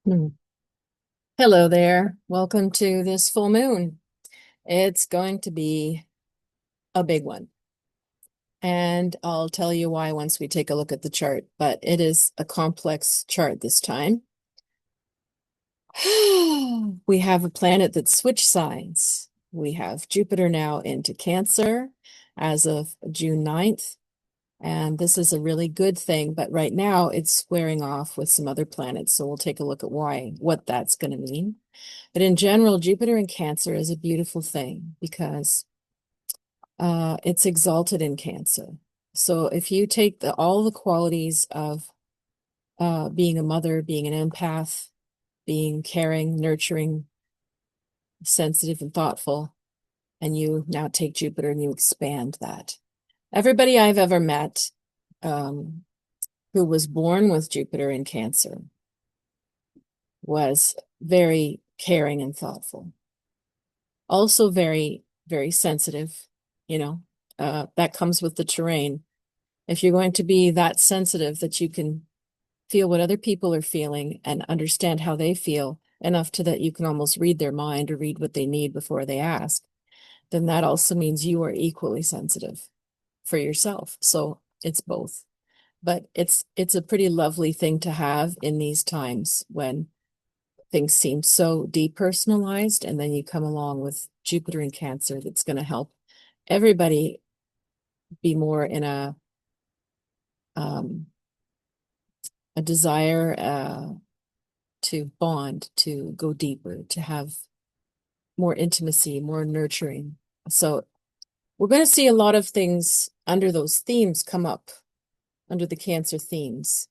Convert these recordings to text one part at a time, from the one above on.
Hmm. Hello there. Welcome to this full moon. It's going to be a big one. And I'll tell you why once we take a look at the chart, but it is a complex chart this time. We have a planet that switched signs. We have Jupiter now into Cancer as of June 9th. And this is a really good thing, but right now it's squaring off with some other planets. So we'll take a look at what that's going to mean. But in general, Jupiter in Cancer is a beautiful thing because it's exalted in Cancer. So if you take all the qualities of being a mother, being an empath, being caring, nurturing, sensitive, and thoughtful, and you now take Jupiter and you expand that. Everybody I've ever met um, who was born with Jupiter in Cancer was very caring and thoughtful. Also very, very sensitive, that comes with the terrain. If you're going to be that sensitive that you can feel what other people are feeling and understand how they feel enough to that you can almost read their mind or read what they need before they ask, then that also means you are equally sensitive for yourself. So it's both. But it's a pretty lovely thing to have in these times when things seem so depersonalized, and then you come along with Jupiter in Cancer that's going to help everybody be more in um, a desire to bond, to go deeper, to have more intimacy, more nurturing. So we're going to see a lot of things under those themes come up, under the Cancer themes.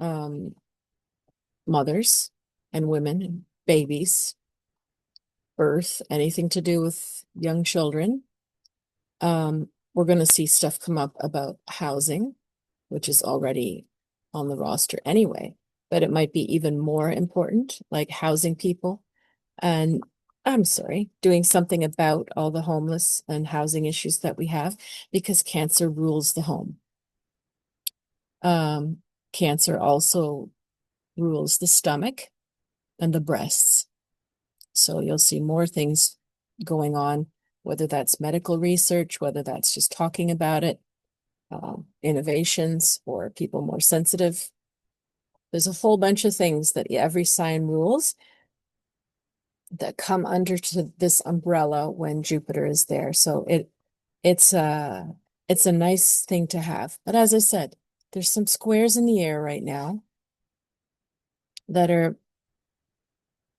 Um, Mothers and women and babies, birth, anything to do with young children. We're going to see stuff come up about housing, which is already on the roster anyway, but it might be even more important, like housing people and I'm sorry, doing something about all the homeless and housing issues that we have, because Cancer rules the home. Um, Cancer also rules the stomach and the breasts. So you'll see more things going on, whether that's medical research, whether that's just talking about it, innovations, or people more sensitive. There's a whole bunch of things that every sign rules that come under to this umbrella when Jupiter is there. So it's a nice thing to have. But as I said, there's some squares in the air right now that are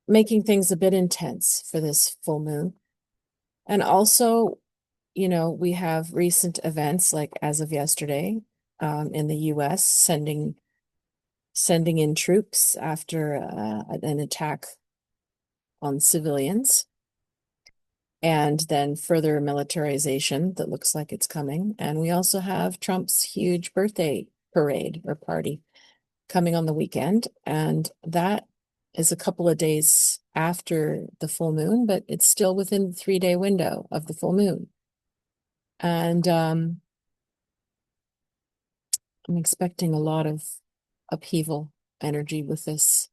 making things a bit intense for this full moon. And also, we have recent events like as of yesterday, in the US sending in troops after an attack on civilians, and then further militarization that looks like it's coming. And we also have Trump's huge birthday parade or party coming on the weekend, and that is a couple of days after the full moon, but it's still within the 3-day window of the full moon. And I'm expecting a lot of upheaval energy with this.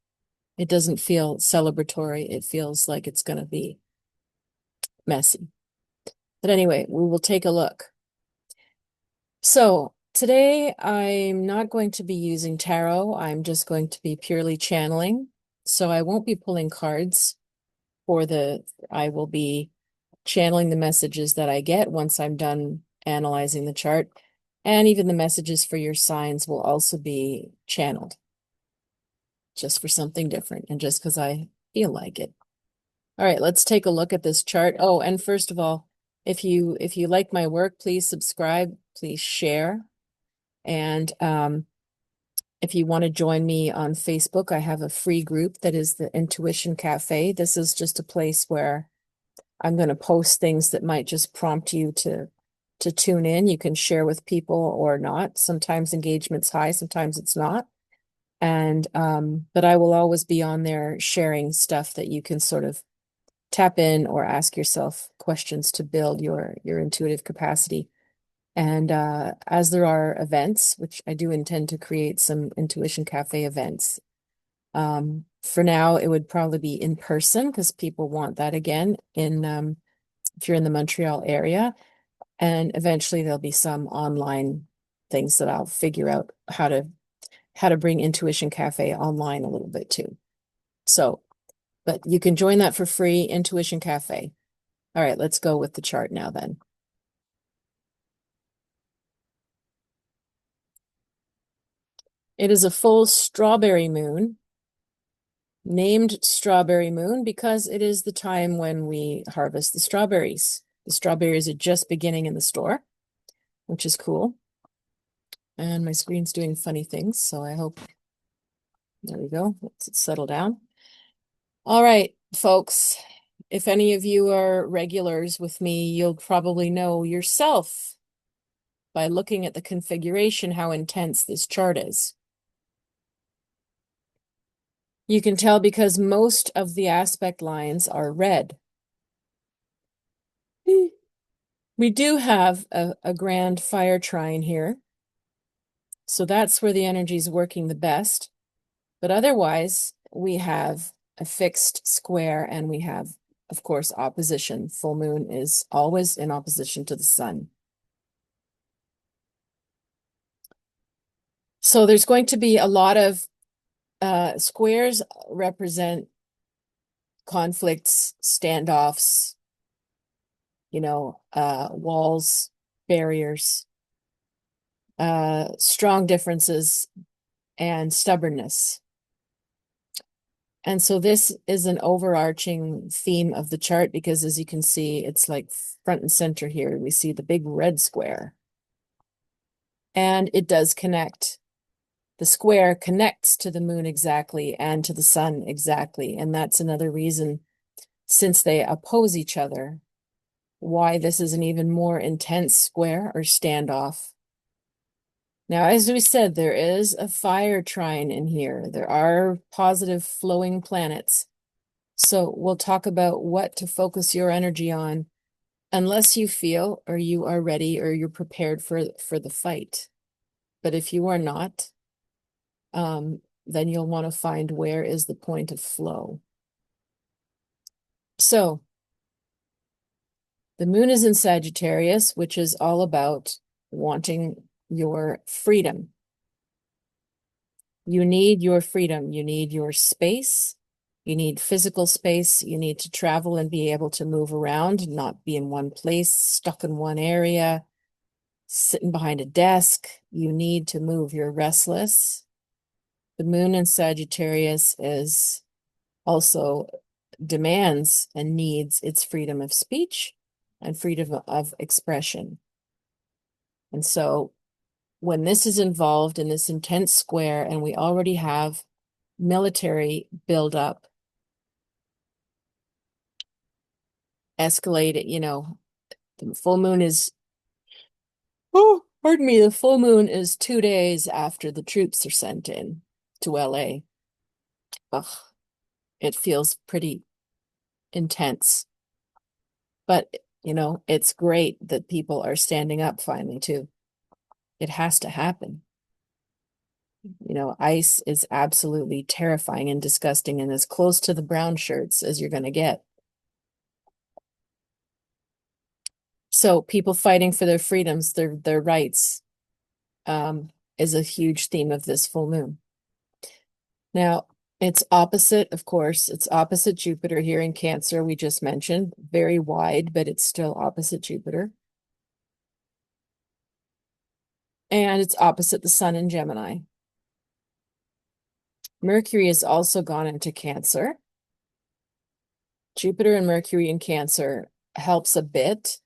It doesn't feel celebratory. It feels like it's going to be messy. But anyway, we will take a look. So today I'm not going to be using tarot. I'm just going to be purely channeling. So I won't be pulling cards I will be channeling the messages that I get once I'm done analyzing the chart. And even the messages for your signs will also be channeled, just for something different and just because I feel like it. All right, let's take a look at this chart. Oh, and first of all, if you like my work, please subscribe, please share. And if you want to join me on Facebook, I have a free group that is the Intuition Cafe. This is just a place where I'm going to post things that might just prompt you to tune in. You can share with people or not. Sometimes engagement's high, sometimes it's not. And but I will always be on there sharing stuff that you can sort of tap in or ask yourself questions to build your intuitive capacity. And as there are events, which I do intend to create some Intuition Cafe events For now, it would probably be in person because people want that again if you're in the Montreal area. And eventually there'll be some online things that I'll figure out how to bring Intuition Cafe online a little bit too. So, but you can join that for free, Intuition Cafe. All right, let's go with the chart now then. It is a full strawberry moon, named strawberry moon because it is the time when we harvest the strawberries. The strawberries are just beginning in the store, which is cool. And my screen's doing funny things, so I hope, there we go, let's settle down. All right, folks, if any of you are regulars with me, you'll probably know yourself by looking at the configuration how intense this chart is. You can tell because most of the aspect lines are red. We do have a grand fire trine here, so that's where the energy is working the best. But otherwise, we have a fixed square and we have, of course, opposition. Full moon is always in opposition to the sun. So there's going to be a lot of squares represent conflicts, standoffs, walls, barriers, strong differences, and stubbornness. And so this is an overarching theme of the chart because, as you can see, it's like front and center here. We see the big red square. And it does connect. The square connects to the moon exactly and to the sun exactly. And that's another reason, since they oppose each other, why this is an even more intense square or standoff. Now, as we said, there is a fire trine in here. There are positive flowing planets. So we'll talk about what to focus your energy on unless you feel or you are ready or you're prepared for the fight. But if you are not, then you'll want to find where is the point of flow. So the moon is in Sagittarius, which is all about wanting your freedom. You need your freedom. You need your space. You need physical space. You need to travel and be able to move around, not be in one place, stuck in one area, sitting behind a desk. You need to move. You're restless. The moon in Sagittarius is also demands and needs its freedom of speech and freedom of expression. And so when this is involved in this intense square and we already have military buildup, escalated, the full moon is, oh, pardon me, the full moon is 2 days after the troops are sent in to LA. Ugh, it feels pretty intense. But, it's great that people are standing up finally, too. It has to happen. ICE is absolutely terrifying and disgusting and as close to the brown shirts as you're going to get. So people fighting for their freedoms, their rights, is a huge theme of this full moon. Now, it's opposite, of course, it's opposite Jupiter here in Cancer, we just mentioned. Very wide, but it's still opposite Jupiter. And it's opposite the sun in Gemini. Mercury has also gone into Cancer. Jupiter and Mercury in Cancer helps a bit.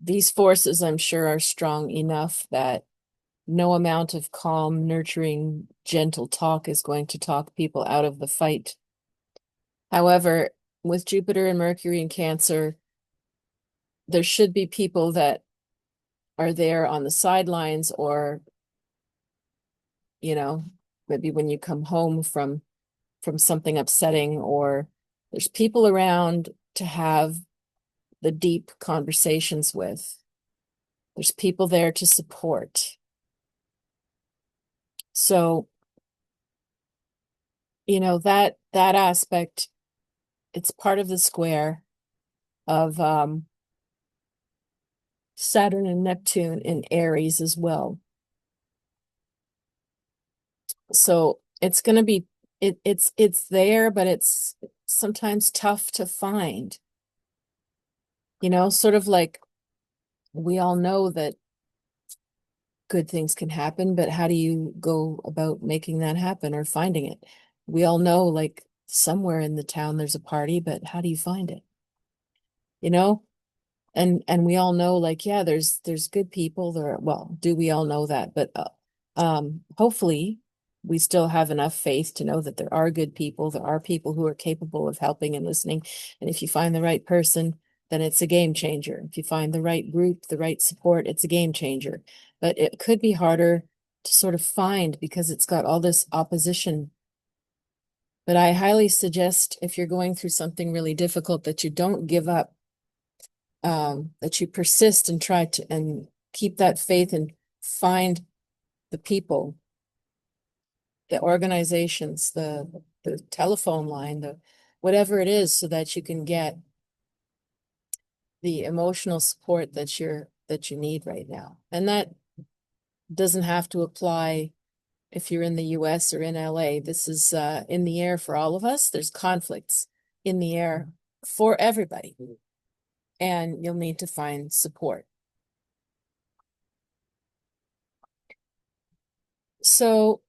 These forces, I'm sure, are strong enough that no amount of calm, nurturing, gentle talk is going to talk people out of the fight. However, with Jupiter and Mercury in Cancer, there should be people that are there on the sidelines or, maybe when you come home from something upsetting, or there's people around to have the deep conversations with. There's people there to support. So you know, that aspect, it's part of the square of Saturn and Neptune in Aries as well. So it's going to be it's there, but it's sometimes tough to find. You know, sort of like we all know that good things can happen, but how do you go about making that happen or finding it? We all know, like, somewhere in the town there's a party, but how do you find it? You know? And we all know, like, yeah, there's good people there. Well, do we all know that? But hopefully we still have enough faith to know that there are good people. There are people who are capable of helping and listening. And if you find the right person, then it's a game changer. If you find the right group, the right support, it's a game changer. But it could be harder to sort of find because it's got all this opposition. But I highly suggest, if you're going through something really difficult, that you don't give up, that you persist and try to and keep that faith and find the people, the organizations, the telephone line, the whatever it is, so that you can get the emotional support that you need right now. And that doesn't have to apply if you're in the US or in LA. This is in the air for all of us. There's conflicts in the air for everybody, and you'll need to find support. So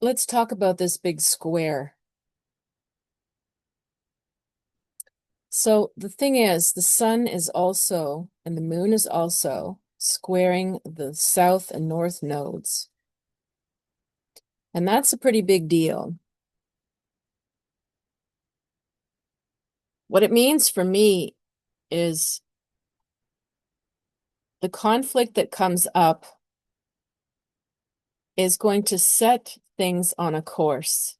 let's talk about this big square. So the thing is, the sun is also, and the moon is also squaring the south and north nodes. And that's a pretty big deal. What it means for me is the conflict that comes up is going to set things on a course.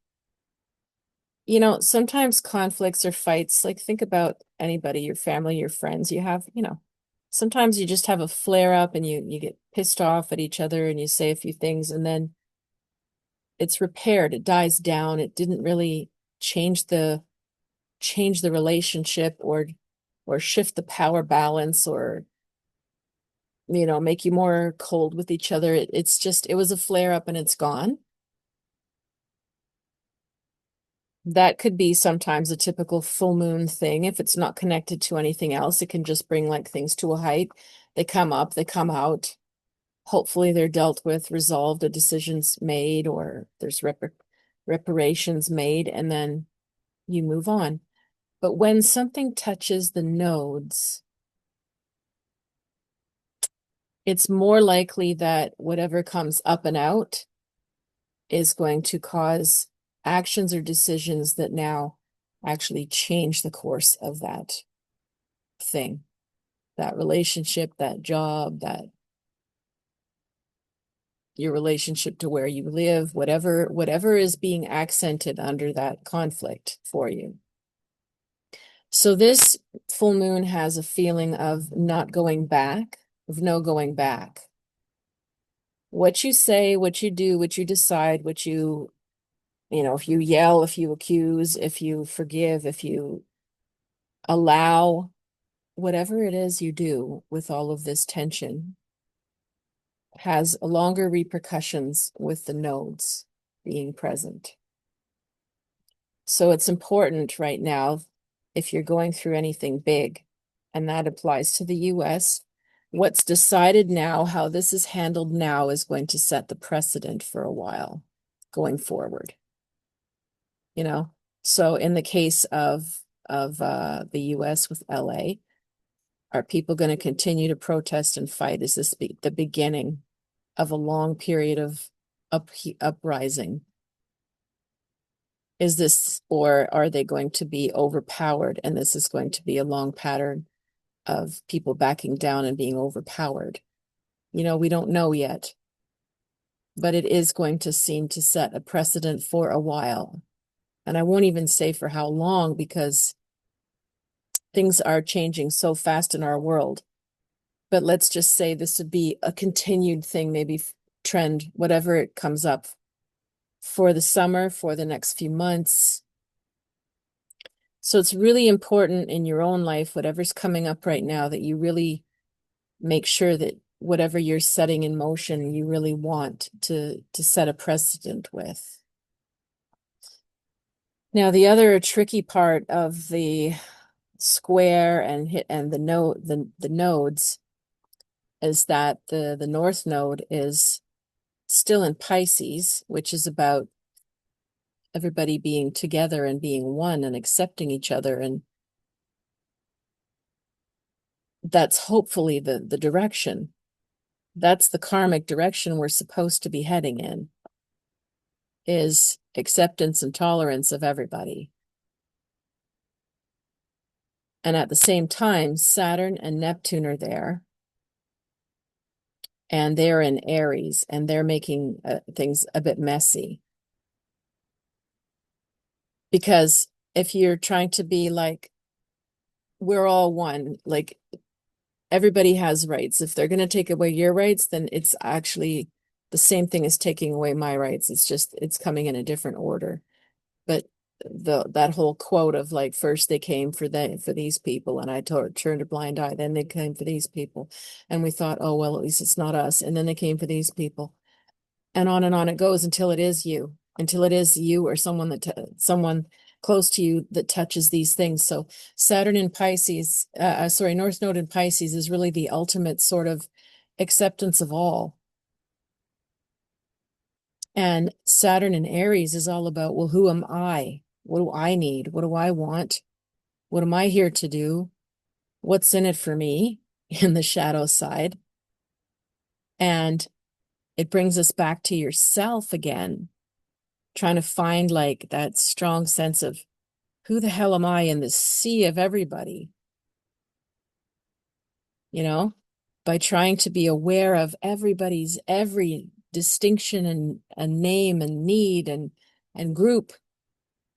You know, sometimes conflicts or fights, like, think about anybody, your family, your friends, you have, you know, sometimes you just have a flare up and you get pissed off at each other and you say a few things and then it's repaired, it dies down. It didn't really change the relationship or shift the power balance or, you know, make you more cold with each other. It's just, it was a flare up and it's gone. That could be sometimes a typical full moon thing. If it's not connected to anything else, it can just bring, like, things to a height. They come up, they come out. Hopefully they're dealt with, resolved, a decision's made, or there's reparations made, and then you move on. But when something touches the nodes, it's more likely that whatever comes up and out is going to cause actions or decisions that now actually change the course of that thing, that relationship, that job, that your relationship to where you live, whatever is being accented under that conflict for you. So this full moon has a feeling of not going back, of no going back. What you say, what you do, what you decide, what you know, if you yell, if you accuse, if you forgive, if you allow, whatever it is you do with all of this tension has longer repercussions with the nodes being present. So it's important right now, if you're going through anything big, and that applies to the US, what's decided now, how this is handled now, is going to set the precedent for a while going forward. You know, so in the case of the US with LA, are people going to continue to protest and fight? Is this the beginning of a long period of uprising? Is this, or are they going to be overpowered? And this is going to be a long pattern of people backing down and being overpowered. You know, we don't know yet, but it is going to seem to set a precedent for a while. And I won't even say for how long, because things are changing so fast in our world. But let's just say this would be a continued thing, maybe trend, whatever it comes up. for the summer, for the next few months. So it's really important in your own life, whatever's coming up right now, that you really make sure that whatever you're setting in motion, you really want to set a precedent with. Now, the other tricky part of the square and the nodes is that the north node is still in Pisces, which is about everybody being together and being one and accepting each other, and that's hopefully the direction. That's the karmic direction we're supposed to be heading in, is acceptance and tolerance of everybody. And at the same time, Saturn and Neptune are there, and they're in Aries, and they're making things a bit messy. Because if you're trying to be like, we're all one, like everybody has rights. If they're going to take away your rights, then it's actually the same thing as taking away my rights. It's just, it's coming in a different order. But that whole quote of like, first they came for these people, and I turned a blind eye. Then they came for these people, and we thought, oh well, at least it's not us. And then they came for these people, and on it goes until it is you, or someone close to you that touches these things. So Saturn in Pisces, North Node in Pisces is really the ultimate sort of acceptance of all. And Saturn in Aries is all about, well, who am I? What do I need? What do I want? What am I here to do? What's in it for me in the shadow side? And it brings us back to yourself again, trying to find like that strong sense of, who the hell am I in this sea of everybody? You know, by trying to be aware of everybody's every distinction and a name and need and group,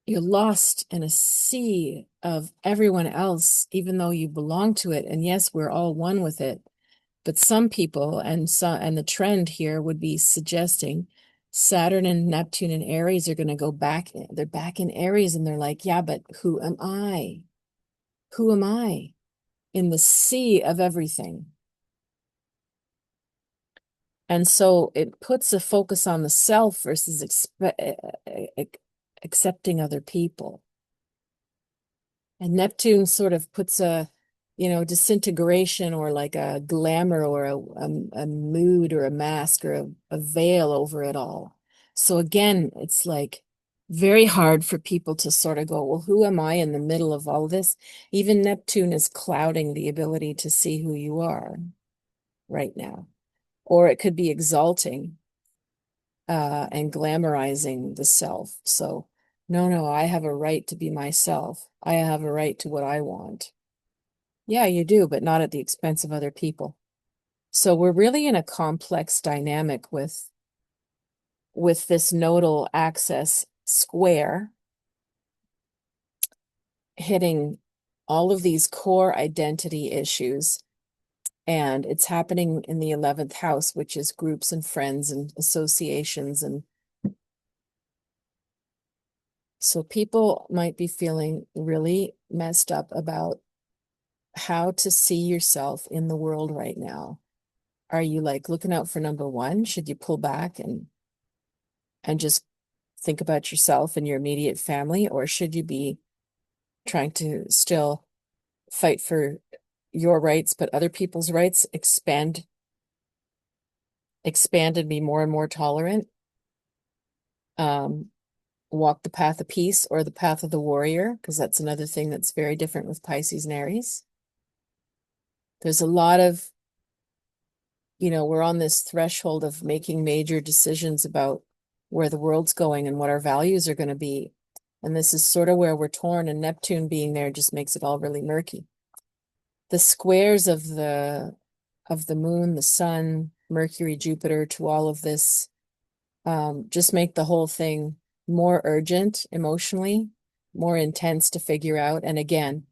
you're lost in a sea of everyone else, even though you belong to it. And yes, we're all one with it. But some people, and the trend here would be suggesting Saturn and Neptune and Aries are going to go back. They're back in Aries, and they're like, yeah, but who am I? Who am I in the sea of everything? And so it puts a focus on the self versus accepting other people. And Neptune sort of puts a, disintegration or like a glamour or a mood or a mask or a veil over it all. So again, it's like very hard for people to sort of go, well, who am I in the middle of all this? Even Neptune is clouding the ability to see who you are right now. Or it could be exalting and glamorizing the self. So no, I have a right to be myself. I have a right to what I want. Yeah, you do, but not at the expense of other people. So we're really in a complex dynamic with this nodal axis square hitting all of these core identity issues. And it's happening in the 11th house, which is groups and friends and associations. And so people might be feeling really messed up about how to see yourself in the world right now. Are you like looking out for number one? Should you pull back and just think about yourself and your immediate family? Or should you be trying to still fight for your rights, but other people's rights, expand and be more and more tolerant? Walk the path of peace or the path of the warrior, because that's another thing that's very different with Pisces and Aries. There's a lot of, we're on this threshold of making major decisions about where the world's going and what our values are going to be. And this is sort of where we're torn, and Neptune being there just makes it all really murky. The squares of the moon, the sun, Mercury, Jupiter to all of this just make the whole thing more urgent emotionally, more intense to figure out. And again,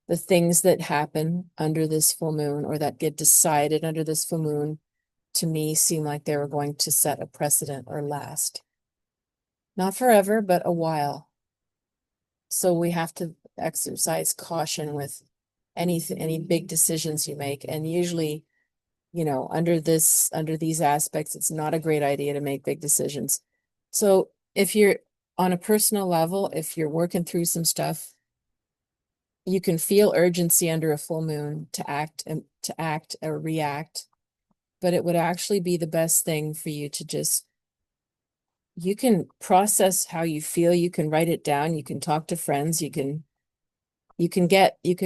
the things that happen under this full moon or that get decided under this full moon, to me, seem like they were going to set a precedent or last. Not forever, but a while. So we have to exercise caution with any big decisions you make. And usually, under these aspects, it's not a great idea to make big decisions. So if you're on a personal level, if you're working through some stuff, you can feel urgency under a full moon to act or react, but it would actually be the best thing for you to just, you can process how you feel, you can write it down, you can talk to friends, you can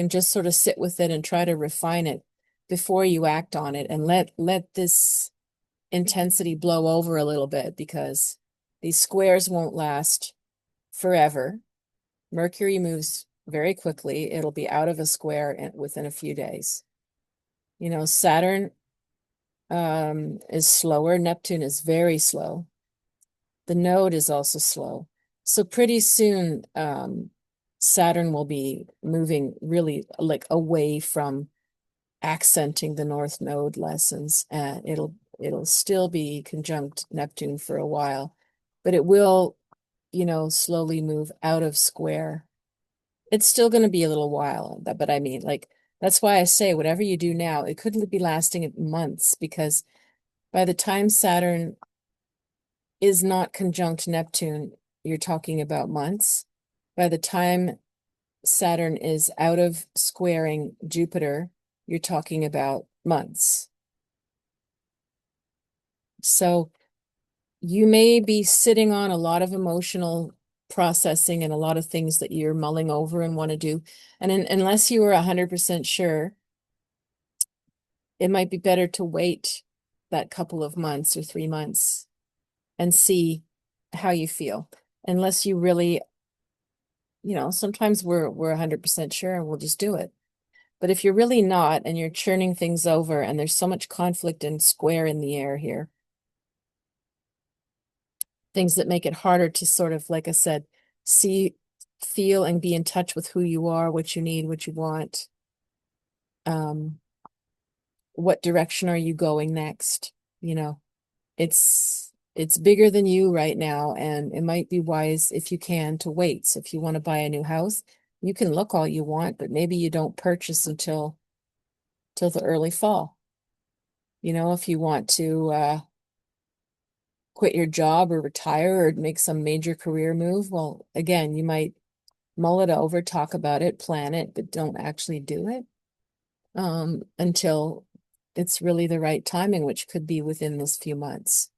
just sort of sit with it and try to refine it before you act on it, and let this intensity blow over a little bit, because these squares won't last forever. Mercury moves very quickly. It'll be out of a square within a few days. Saturn is slower. Neptune is very slow. The node is also slow. So pretty soon, Saturn will be moving really like away from accenting the North Node lessons, and it'll still be conjunct Neptune for a while, but it will, slowly move out of square. It's still going to be a little while, but I mean, like, that's why I say whatever you do now, it couldn't be lasting months, because by the time Saturn is not conjunct Neptune, you're talking about months. By the time Saturn is out of squaring Jupiter, you're talking about months. So you may be sitting on a lot of emotional processing and a lot of things that you're mulling over and want to do. And unless you are 100% sure, it might be better to wait that couple of months or 3 months and see how you feel. Unless you really, sometimes we're 100% sure and we'll just do it. But if you're really not, and you're churning things over, and there's so much conflict and square in the air here, things that make it harder to sort of, like I said, see, feel, and be in touch with who you are, what you need, what you want. What direction are you going next? It's bigger than you right now, and it might be wise, if you can, to wait. So if you want to buy a new house, you can look all you want, but maybe you don't purchase until the early fall. If you want to quit your job or retire or make some major career move, well, again, you might mull it over, talk about it, plan it, but don't actually do it until it's really the right timing, which could be within this few months.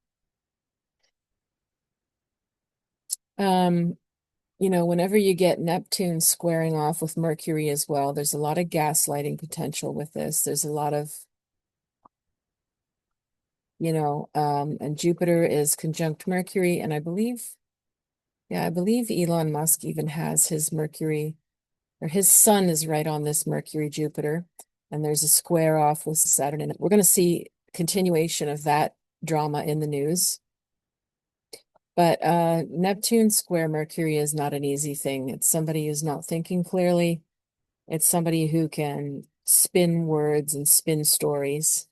Whenever you get Neptune squaring off with Mercury as well, there's a lot of gaslighting potential with this. There's a lot of, and Jupiter is conjunct Mercury, and I believe Elon Musk even has his Mercury, or his sun is right on this Mercury Jupiter, and there's a square off with Saturn, and we're going to see continuation of that drama in the news. But Neptune square Mercury is not an easy thing. It's somebody who's not thinking clearly. It's somebody who can spin words and spin stories,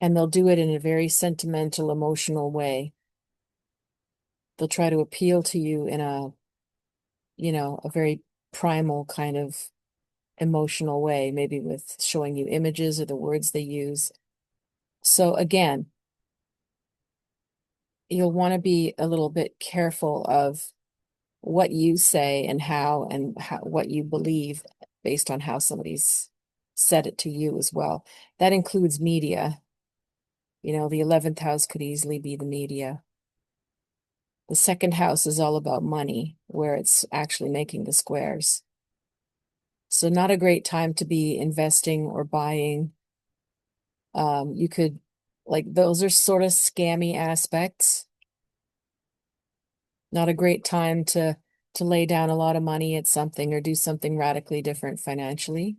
and they'll do it in a very sentimental, emotional way. They'll try to appeal to you in a very primal kind of emotional way, maybe with showing you images or the words they use. So again, you'll want to be a little bit careful of what you say and what you believe based on how somebody's said it to you as well. That includes media. The 11th house could easily be the media. The second house is all about money, where it's actually making the squares. So not a great time to be investing or buying. You could, those are sort of scammy aspects. Not a great time to lay down a lot of money at something or do something radically different financially,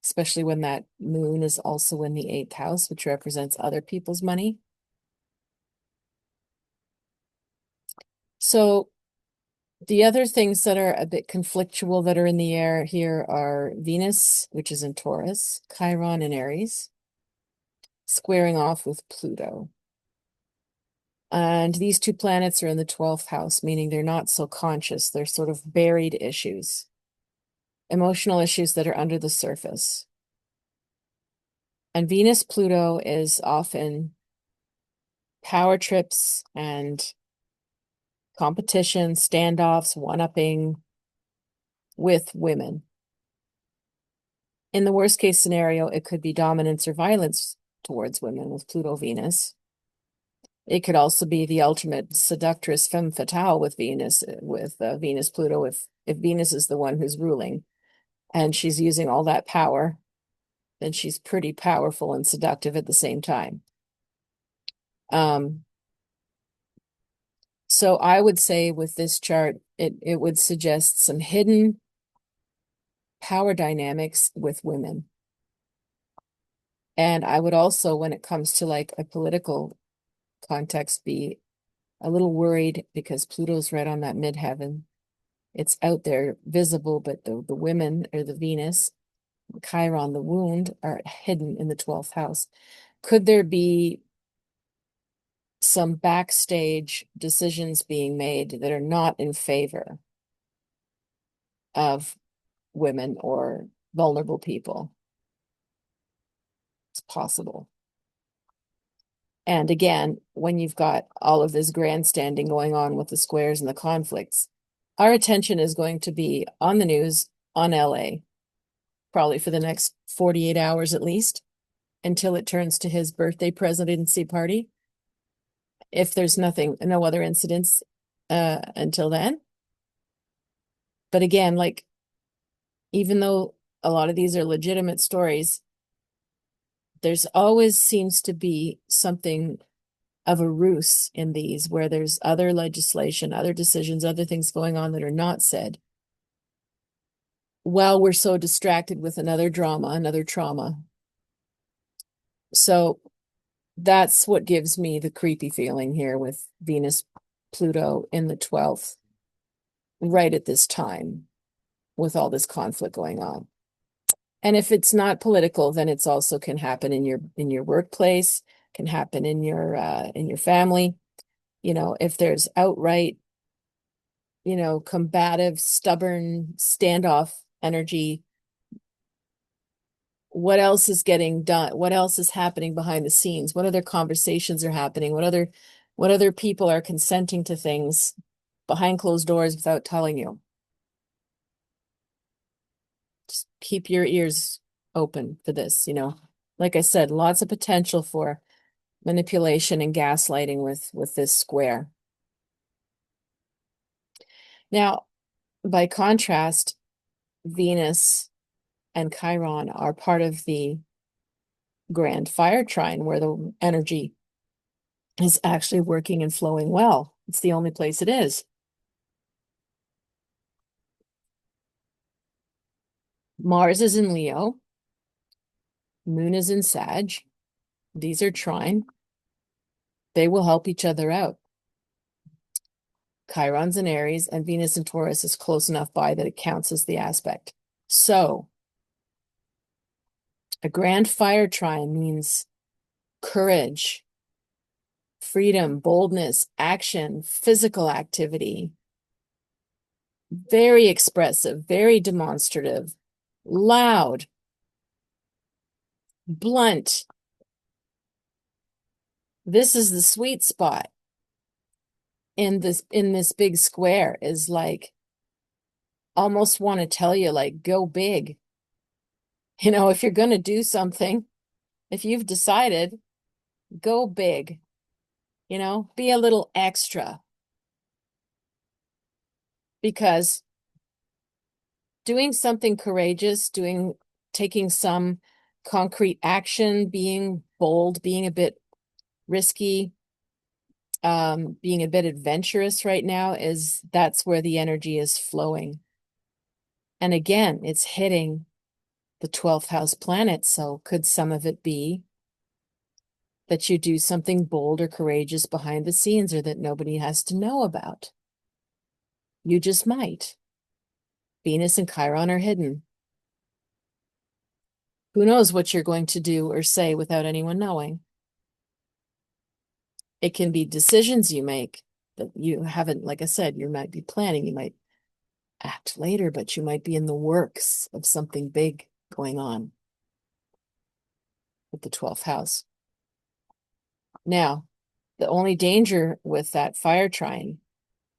especially when that moon is also in the 8th house, which represents other people's money. So the other things that are a bit conflictual that are in the air here are Venus, which is in Taurus, Chiron in Aries, squaring off with Pluto. And these two planets are in the 12th house, meaning they're not so conscious. They're sort of buried issues, emotional issues that are under the surface. And Venus Pluto is often power trips and competition, standoffs, one-upping with women. In the worst case scenario, it could be dominance or violence towards women with Pluto Venus. It could also be the ultimate seductress femme fatale with Venus, Venus Pluto, if Venus is the one who's ruling and she's using all that power, then she's pretty powerful and seductive at the same time. So I would say with this chart, it would suggest some hidden power dynamics with women. And I would also, when it comes to like a political context, be a little worried because Pluto's right on that midheaven. It's out there visible, but the women or the Venus, Chiron, the wound, are hidden in the 12th house. Could there be some backstage decisions being made that are not in favor of women or vulnerable people? It's possible. And again, when you've got all of this grandstanding going on with the squares and the conflicts, our attention is going to be on the news, on LA, probably for the next 48 hours at least, until it turns to his birthday presidency party. If there's no other incidents until then. But again, like, even though a lot of these are legitimate stories, there's always seems to be something of a ruse in these where there's other legislation, other decisions, other things going on that are not said while we're so distracted with another drama, another trauma. So that's what gives me the creepy feeling here with Venus, Pluto in the 12th, right at this time with all this conflict going on. And if it's not political, then it's also can happen in your workplace, can happen in your family. You know, if there's outright, combative, stubborn, standoff energy, what else is getting done? What else is happening behind the scenes? What other conversations are happening? What other people are consenting to things behind closed doors without telling you? Just keep your ears open for this, Like I said, lots of potential for manipulation and gaslighting with this square. Now, by contrast, Venus and Chiron are part of the grand fire trine where the energy is actually working and flowing well. It's the only place it is. Mars is in Leo. Moon is in Sag. These are trine. They will help each other out. Chiron's in Aries, and Venus in Taurus is close enough by that it counts as the aspect. So, a grand fire trine means courage, freedom, boldness, action, physical activity. Very expressive, very demonstrative, loud, blunt. This is the sweet spot in this big square, is like almost want to tell you, like, go big. If you're going to do something, if you've decided, go big, be a little extra. Because doing something courageous, taking some concrete action, being bold, being a bit risky, being a bit adventurous right now, that's where the energy is flowing. And again, it's hitting the 12th house planet. So could some of it be that you do something bold or courageous behind the scenes, or that nobody has to know about? You just might. Venus and Chiron are hidden. Who knows what you're going to do or say without anyone knowing? It can be decisions you make that you haven't, like I said, you might be planning, you might act later, but you might be in the works of something big going on with the 12th house. Now, the only danger with that fire trine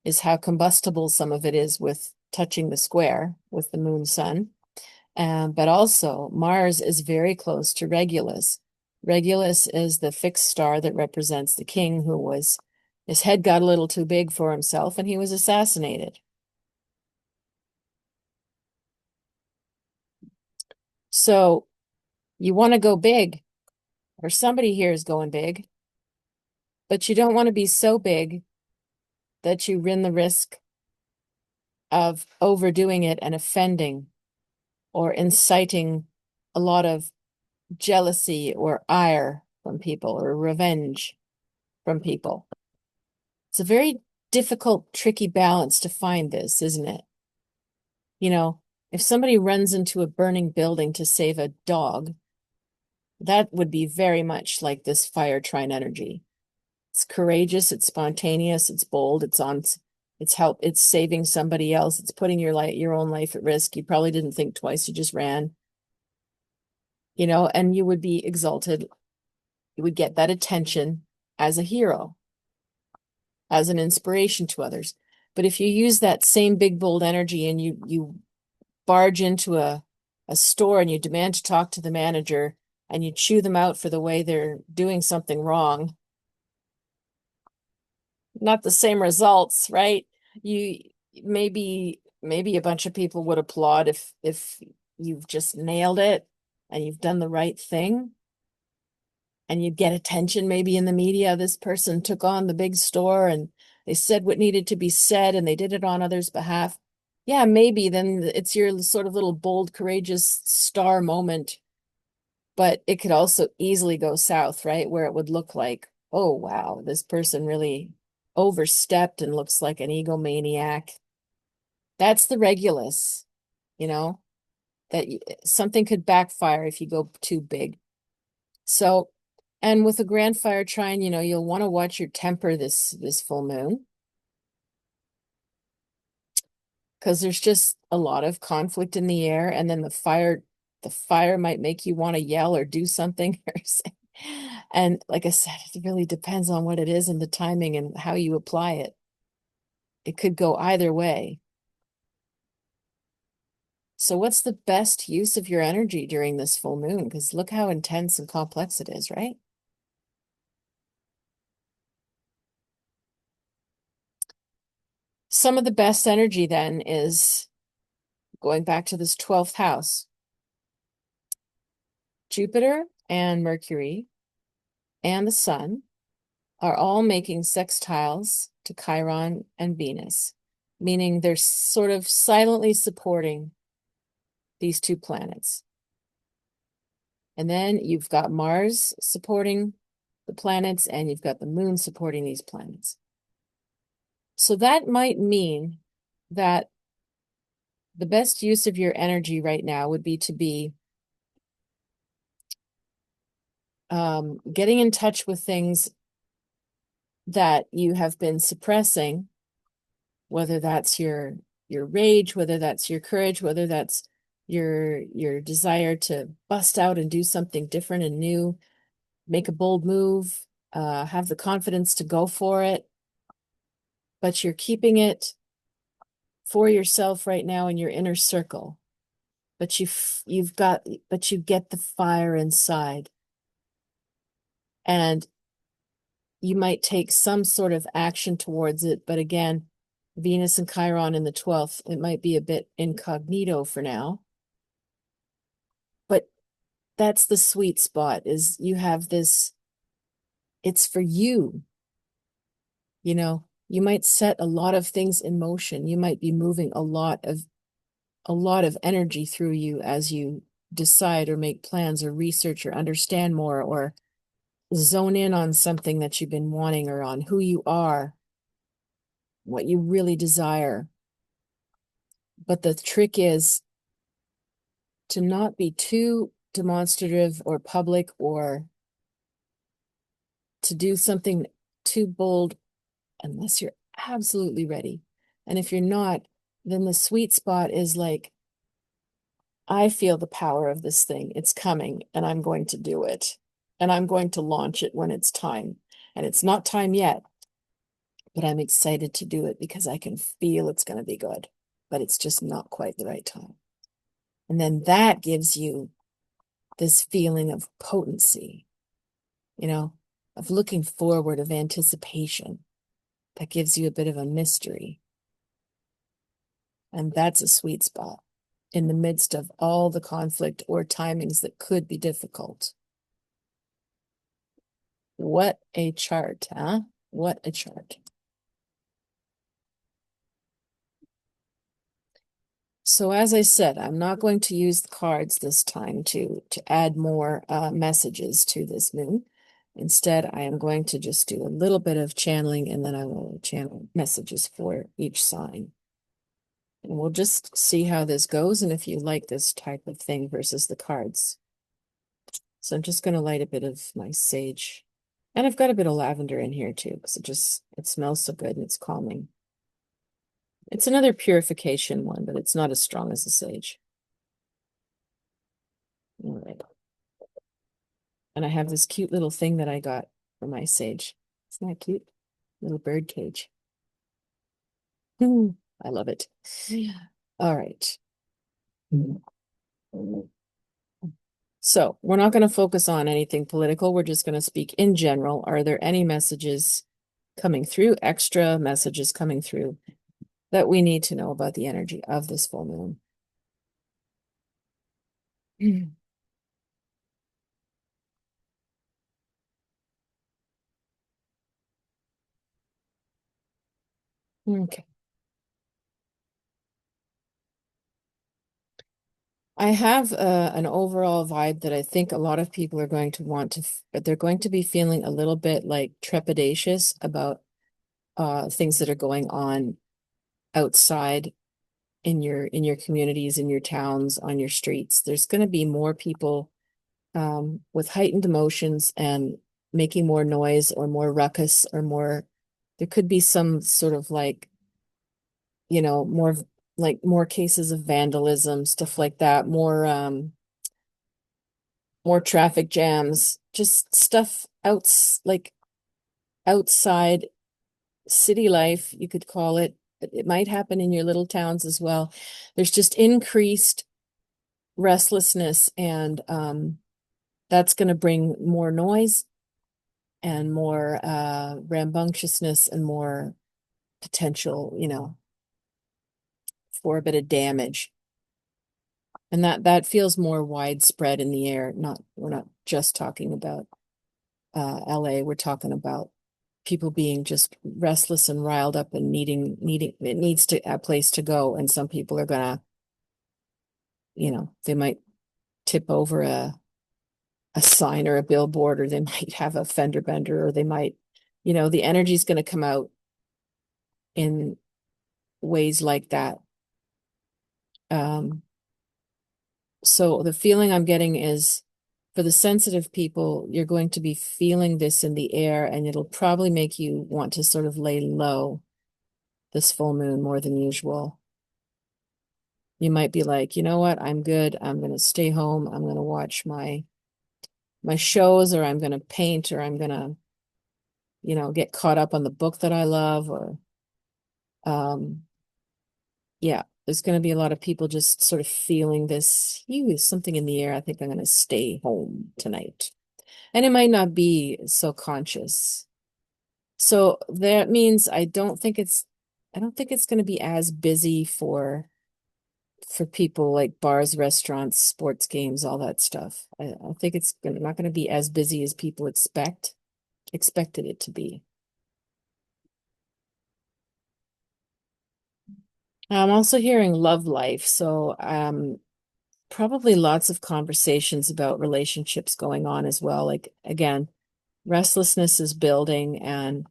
is how combustible some of it is with touching the square with the moon sun. But also, Mars is very close to Regulus. Regulus is the fixed star that represents the king who was, his head got a little too big for himself and he was assassinated. So you want to go big, or somebody here is going big, but you don't want to be so big that you run the risk of overdoing it and offending or inciting a lot of jealousy or ire from people or revenge from people. It's a very difficult, tricky balance to find this, isn't it? You know, if somebody runs into a burning building to save a dog, that would be very much like this fire trine energy. It's courageous, it's spontaneous, it's bold, it's saving somebody else, it's putting your own life at risk. You probably didn't think twice, you just ran. You know, and you would be exalted. You would get that attention as a hero, as an inspiration to others. But if you use that same big, bold energy and you barge into a store and you demand to talk to the manager and you chew them out for the way they're doing something wrong, not the same results, right? You maybe a bunch of people would applaud if you've just nailed it and you've done the right thing. And you'd get attention maybe in the media. This person took on the big store and they said what needed to be said and they did it on others' behalf. Yeah, maybe then it's your sort of little bold, courageous star moment. But it could also easily go south, right? Where it would look like, oh, wow, this person really overstepped and looks like an egomaniac. That's the Regulus, you know, that something could backfire if you go too big. So, and with a grand fire trine, you know, you'll want to watch your temper this full moon, because there's just a lot of conflict in the air, and then the fire might make you want to yell or do something or say. And like I said, it really depends on what it is and the timing and how you apply it. It could go either way. So what's the best use of your energy during this full moon? Because look how intense and complex it is, right? Some of the best energy then is going back to this 12th house. Jupiter and Mercury and the Sun are all making sextiles to Chiron and Venus, meaning they're sort of silently supporting these two planets. And then you've got Mars supporting the planets, and you've got the moon supporting these planets. So that might mean that the best use of your energy right now would be to be getting in touch with things that you have been suppressing, whether that's your rage, whether that's your courage, whether that's your desire to bust out and do something different and new, make a bold move, have the confidence to go for it, but you're keeping it for yourself right now in your inner circle. But you get the fire inside, and you might take some sort of action towards it. But again, Venus and Chiron in the 12th, it might be a bit incognito for now. But that's the sweet spot, is you have this, it's for you. You know, you might set a lot of things in motion. You might be moving a lot of energy through you as you decide or make plans or research or understand more or zone in on something that you've been wanting, or on who you are, what you really desire. But the trick is to not be too demonstrative or public, or to do something too bold unless you're absolutely ready. And if you're not, then the sweet spot is like, I feel the power of this thing. It's coming, and I'm going to do it. And I'm going to launch it when it's time. And it's not time yet, but I'm excited to do it because I can feel it's going to be good, but it's just not quite the right time. And then that gives you this feeling of potency, of looking forward, of anticipation. That gives you a bit of a mystery. And that's a sweet spot in the midst of all the conflict or timings that could be difficult. What a chart, huh? What a chart. So as I said, I'm not going to use the cards this time to add more messages to this moon. Instead, I am going to just do a little bit of channeling, and then I will channel messages for each sign. And we'll just see how this goes and if you like this type of thing versus the cards. So I'm just going to light a bit of my sage. And I've got a bit of lavender in here too, because it smells so good and it's calming. It's another purification one, but it's not as strong as the sage. All right. And I have this cute little thing that I got for my sage. Isn't that cute? Little bird cage. I love it. Yeah. All right. So we're not going to focus on anything political. We're just going to speak in general. Are there any messages coming through, extra messages coming through that we need to know about the energy of this full moon? Okay. I have an overall vibe that I think a lot of people are going to want to, they're going to be feeling a little bit like trepidatious about things that are going on outside in your communities, in your towns, on your streets. There's going to be more people with heightened emotions and making more noise or more ruckus or more, there could be some sort of like, more cases of vandalism, stuff like that, more traffic jams, just stuff outside city life, you could call it. It might happen in your little towns as well. There's just increased restlessness, and that's going to bring more noise and more rambunctiousness and more potential, for a bit of damage. And that feels more widespread in the air. We're not just talking about LA. We're talking about people being just restless and riled up and needing it needs to a place to go. And some people are gonna, they might tip over a sign or a billboard, or they might have a fender bender, or they might, the energy's going to come out in ways like that. So the feeling I'm getting is, for the sensitive people, you're going to be feeling this in the air, and it'll probably make you want to sort of lay low this full moon more than usual. You might be like, you know what, I'm good. I'm going to stay home. I'm going to watch my shows, or I'm going to paint, or I'm going to, get caught up on the book that I love, or, yeah, there's going to be a lot of people just sort of feeling this, something in the air. I think I'm going to stay home tonight. And it might not be so conscious. So that means I don't think it's going to be as busy for people like bars, restaurants, sports games, all that stuff. I think it's not going to be as busy as people expected it to be. I'm also hearing love life. So probably lots of conversations about relationships going on as well. Like, again, restlessness is building, and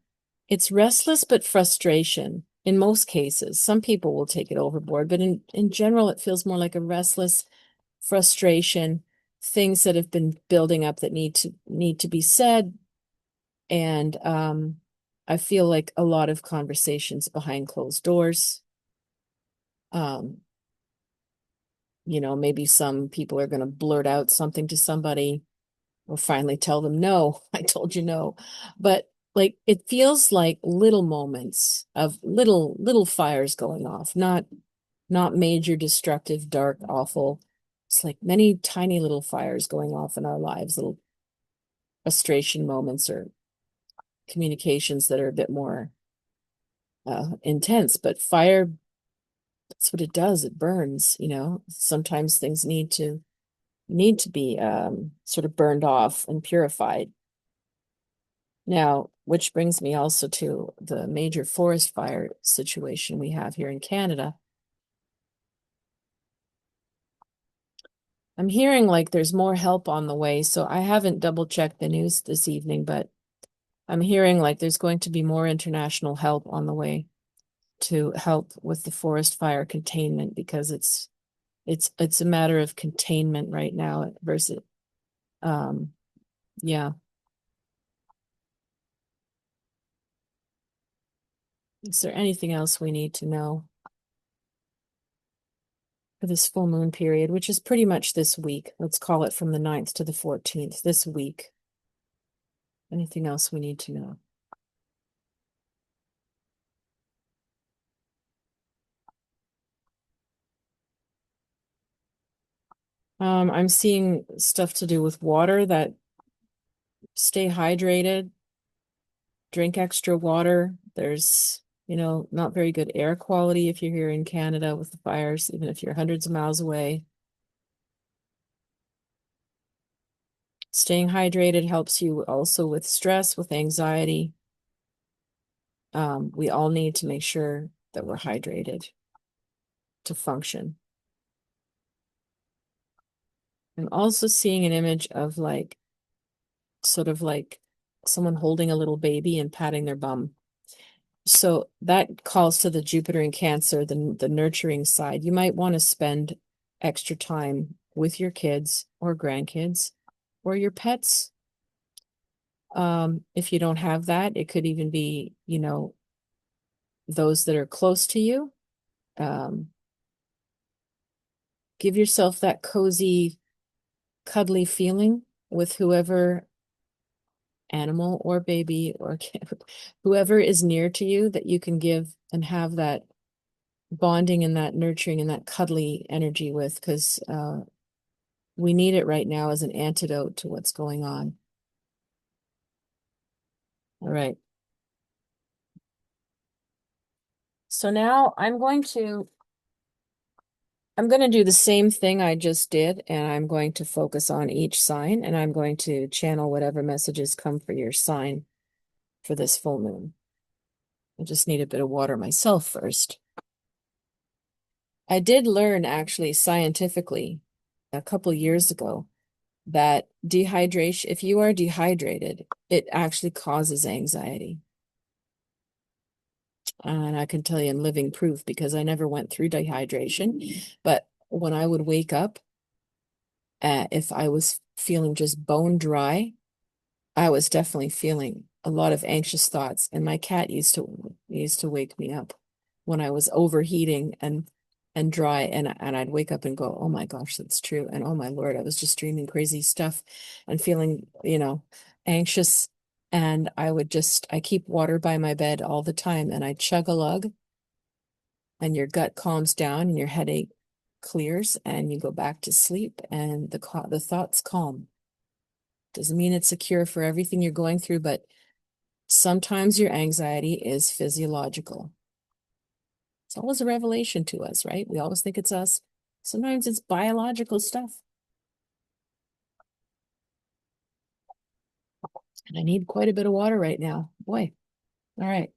it's restless but frustration in most cases. Some people will take it overboard, but in general, it feels more like a restless frustration, things that have been building up that need to be said. And I feel like a lot of conversations behind closed doors. Um, maybe some people are going to blurt out something to somebody or finally tell them, no, I told you no. But like it feels like little moments of little fires going off, not major destructive, dark, awful. It's like many tiny little fires going off in our lives, little frustration moments or communications that are a bit more intense. But fire, that's what it does. It burns, Sometimes things need to be sort of burned off and purified. Now, which brings me also to the major forest fire situation we have here in Canada. I'm hearing like there's more help on the way, so I haven't double checked the news this evening, but I'm hearing like there's going to be more international help on the way to help with the forest fire containment because it's a matter of containment right now versus yeah. Is there anything else we need to know for this full moon period, which is pretty much this week? Let's call it from the 9th to the 14th, this week. Anything else we need to know? I'm seeing stuff to do with water, that stay hydrated, drink extra water. There's, not very good air quality if you're here in Canada with the fires, even if you're hundreds of miles away. Staying hydrated helps you also with stress, with anxiety. We all need to make sure that we're hydrated to function. I'm also seeing an image of like, sort of like someone holding a little baby and patting their bum. So that calls to the Jupiter in Cancer, the nurturing side. You might want to spend extra time with your kids or grandkids or your pets. If you don't have that, it could even be, those that are close to you. Give yourself that cozy, cuddly feeling with whoever animal or baby or whoever is near to you that you can give and have that bonding and that nurturing and that cuddly energy with, because we need it right now as an antidote to what's going on. All right. So now I'm going to do the same thing I just did, and I'm going to focus on each sign, and I'm going to channel whatever messages come for your sign for this full moon. I just need a bit of water myself first. I did learn actually scientifically a couple years ago that dehydration, if you are dehydrated, it actually causes anxiety. And I can tell you I'm living proof because I never went through dehydration. But when I would wake up, if I was feeling just bone dry, I was definitely feeling a lot of anxious thoughts. And my cat used to wake me up when I was overheating and dry, and I'd wake up and go, oh my gosh, that's true. And oh my Lord, I was just dreaming crazy stuff and feeling, anxious. And I keep water by my bed all the time, and I chug a lug, and your gut calms down and your headache clears and you go back to sleep and the thoughts calm. Doesn't mean it's a cure for everything you're going through, but sometimes your anxiety is physiological. It's always a revelation to us, right? We always think it's us. Sometimes it's biological stuff. And I need quite a bit of water right now. Boy. All right.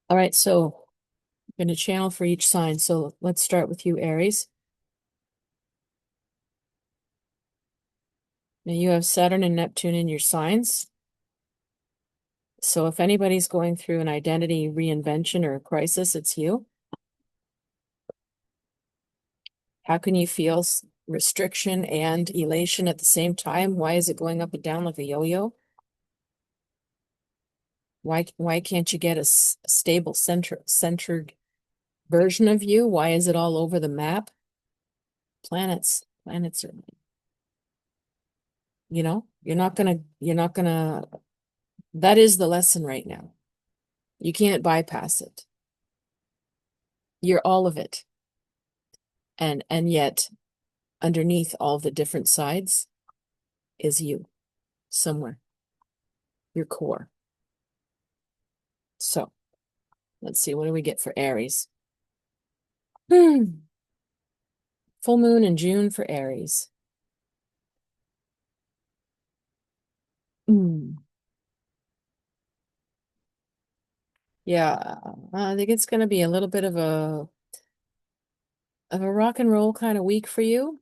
All right, so I'm going to channel for each sign. So let's start with you, Aries. Now you have Saturn and Neptune in your signs. So if anybody's going through an identity reinvention or a crisis, it's you. How can you feel restriction and elation at the same time? Why is it going up and down like a yo-yo? Why can't you get a stable centered version of you? Why is it all over the map? Planets are, you're not gonna, that is the lesson right now. You can't bypass it. You're all of it. And yet underneath all the different sides is you somewhere, your core. So let's see, what do we get for Aries? Full moon in June for Aries. Yeah, I think it's going to be a little bit of a rock and roll kind of week for you.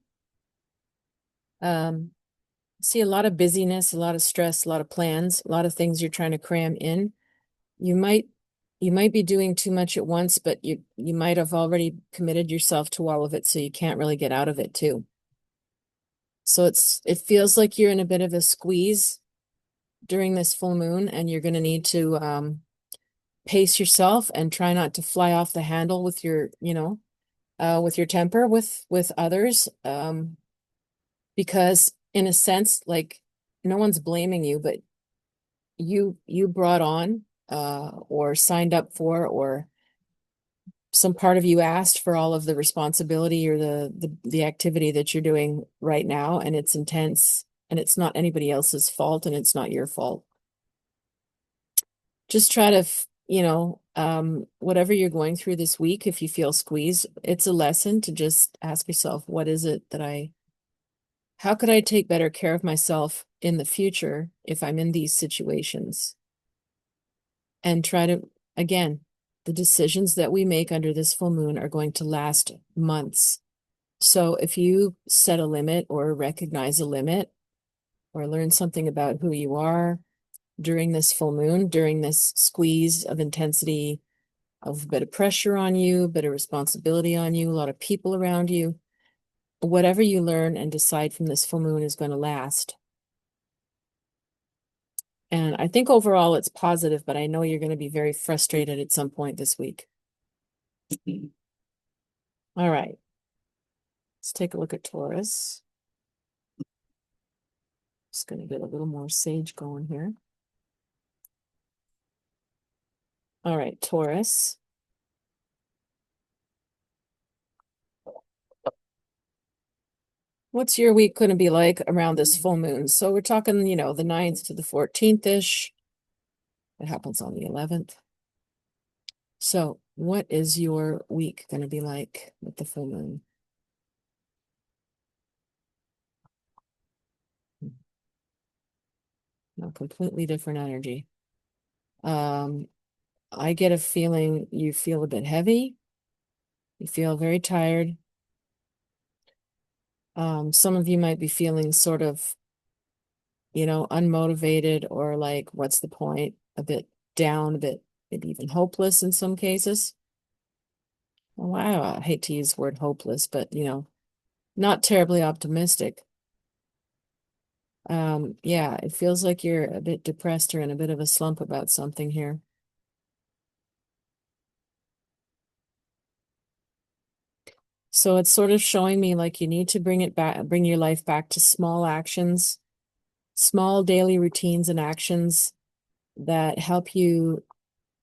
See a lot of busyness, a lot of stress, a lot of plans, a lot of things you're trying to cram in. You might be doing too much at once, but you might have already committed yourself to all of it, so you can't really get out of it too. So it feels like you're in a bit of a squeeze during this full moon, and you're going to need to pace yourself and try not to fly off the handle with your, with your temper with others. Because in a sense, like, no one's blaming you, but you brought on or signed up for, or some part of you asked for all of the responsibility or the activity that you're doing right now, and it's intense, and it's not anybody else's fault, and it's not your fault. Just try to whatever you're going through this week, if you feel squeezed, it's a lesson to just ask yourself, what is it that how could I take better care of myself in the future if I'm in these situations? And try to, again, the decisions that we make under this full moon are going to last months. So if you set a limit or recognize a limit or learn something about who you are during this full moon, during this squeeze of intensity, of a bit of pressure on you, a bit of responsibility on you, a lot of people around you, whatever you learn and decide from this full moon is going to last. And I think overall it's positive, but I know you're going to be very frustrated at some point this week. All right. Let's take a look at Taurus. Just going to get a little more sage going here. All right, Taurus. What's your week going to be like around this full moon? So we're talking, the 9th to the 14th-ish. It happens on the 11th. So what is your week going to be like with the full moon? No, completely different energy. I get a feeling you feel a bit heavy. You feel very tired. Some of you might be feeling sort of, unmotivated, or like, what's the point? A bit down, a bit maybe even hopeless in some cases. Wow, I hate to use the word hopeless, but not terribly optimistic. Yeah, it feels like you're a bit depressed or in a bit of a slump about something here. So it's sort of showing me like you need to bring your life back to small actions, small daily routines and actions that help you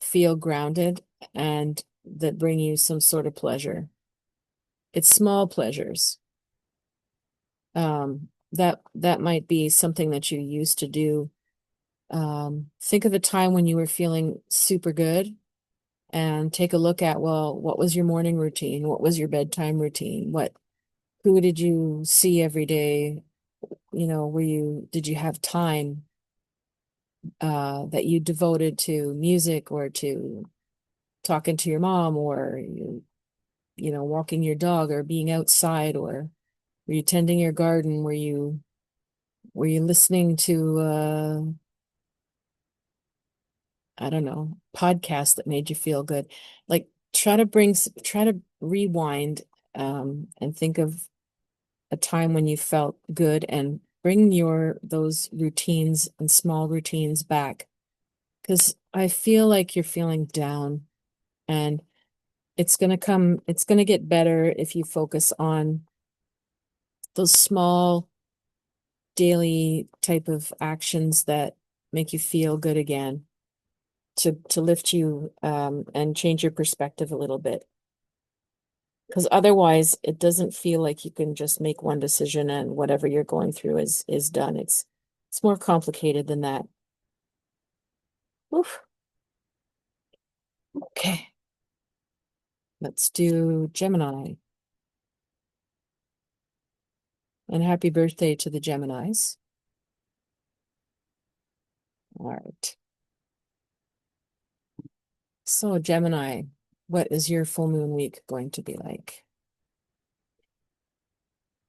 feel grounded and that bring you some sort of pleasure. It's small pleasures. That might be something that you used to do. Think of a time when you were feeling super good and take a look at, well, what was your morning routine? What was your bedtime routine? Who did you see every day? Did you have time that you devoted to music or to talking to your mom, or walking your dog, or being outside, or were you tending your garden? Were you listening to I don't know, podcast that made you feel good? Like, try to rewind and think of a time when you felt good, and bring those routines and small routines back. Because I feel like you're feeling down, and it's going to get better if you focus on those small daily type of actions that make you feel good again, to lift you and change your perspective a little bit. Because otherwise it doesn't feel like you can just make one decision and whatever you're going through is done. It's more complicated than that. Oof. Okay. Let's do Gemini. And happy birthday to the Geminis. All right. So Gemini, what is your full moon week going to be like?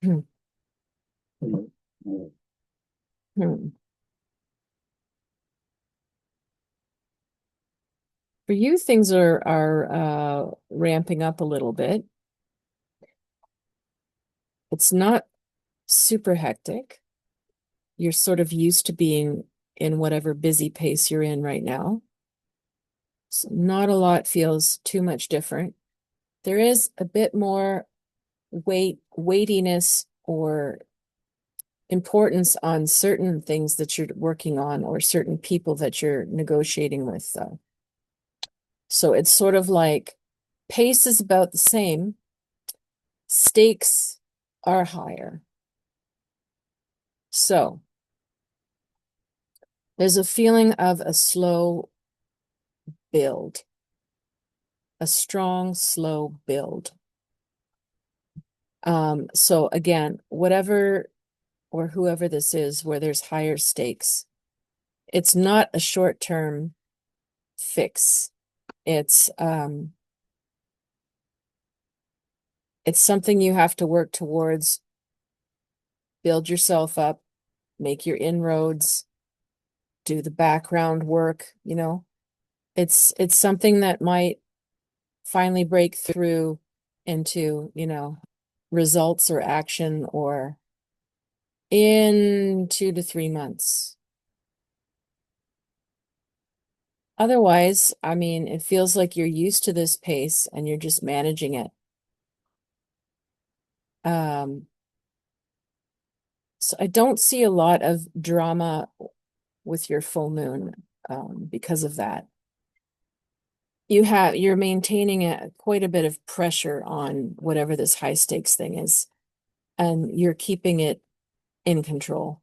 Hmm. Hmm. For you, things are ramping up a little bit. It's not super hectic. You're sort of used to being in whatever busy pace you're in right now. So not a lot feels too much different. There is a bit more weightiness or importance on certain things that you're working on, or certain people that you're negotiating with, though. So it's sort of like pace is about the same, stakes are higher. So there's a feeling of a slow build, a strong, slow build. So again, whatever or whoever this is, where there's higher stakes, it's not a short-term fix. It's something you have to work towards, build yourself up, make your inroads, do the background work, you know. It's something that might finally break through into, you know, results or action, or in 2 to 3 months. Otherwise, I mean, it feels like you're used to this pace and you're just managing it. So I don't see a lot of drama with your full moon because of that. You're maintaining quite a bit of pressure on whatever this high stakes thing is, and you're keeping it in control.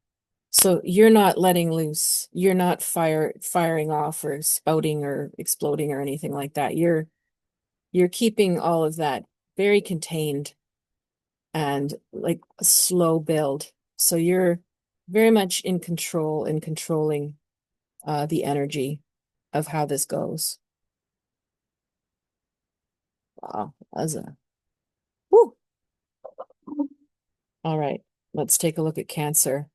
So you're not letting loose. You're not firing off or spouting or exploding or anything like that. You're keeping all of that very contained and like a slow build. So you're very much in control and controlling the energy of how this goes. Wow, that's a woo. All right, let's take a look at Cancer.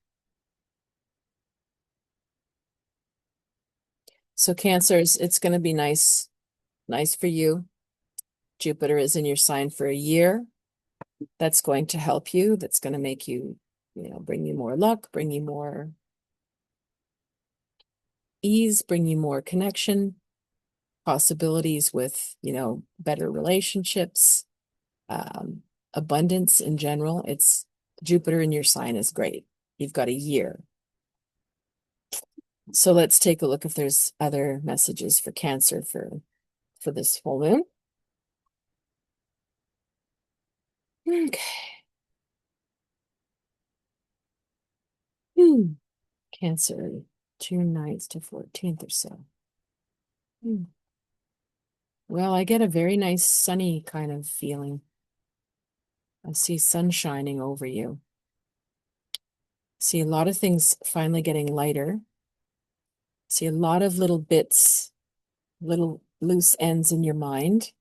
So Cancers, it's going to be nice for you. Jupiter is in your sign for a year. That's going to help you. That's going to make you, you know, bring you more luck, bring you more ease, bring you more connection, possibilities with, you know, better relationships, abundance in general. It's Jupiter in your sign is great. You've got a year. So let's take a look if there's other messages for Cancer for this full moon. Okay. Cancer, June 9th to 14th or so. Well, I get a very nice sunny kind of feeling. I see sun shining over you. See a lot of things finally getting lighter. See a lot of little bits, little loose ends in your mind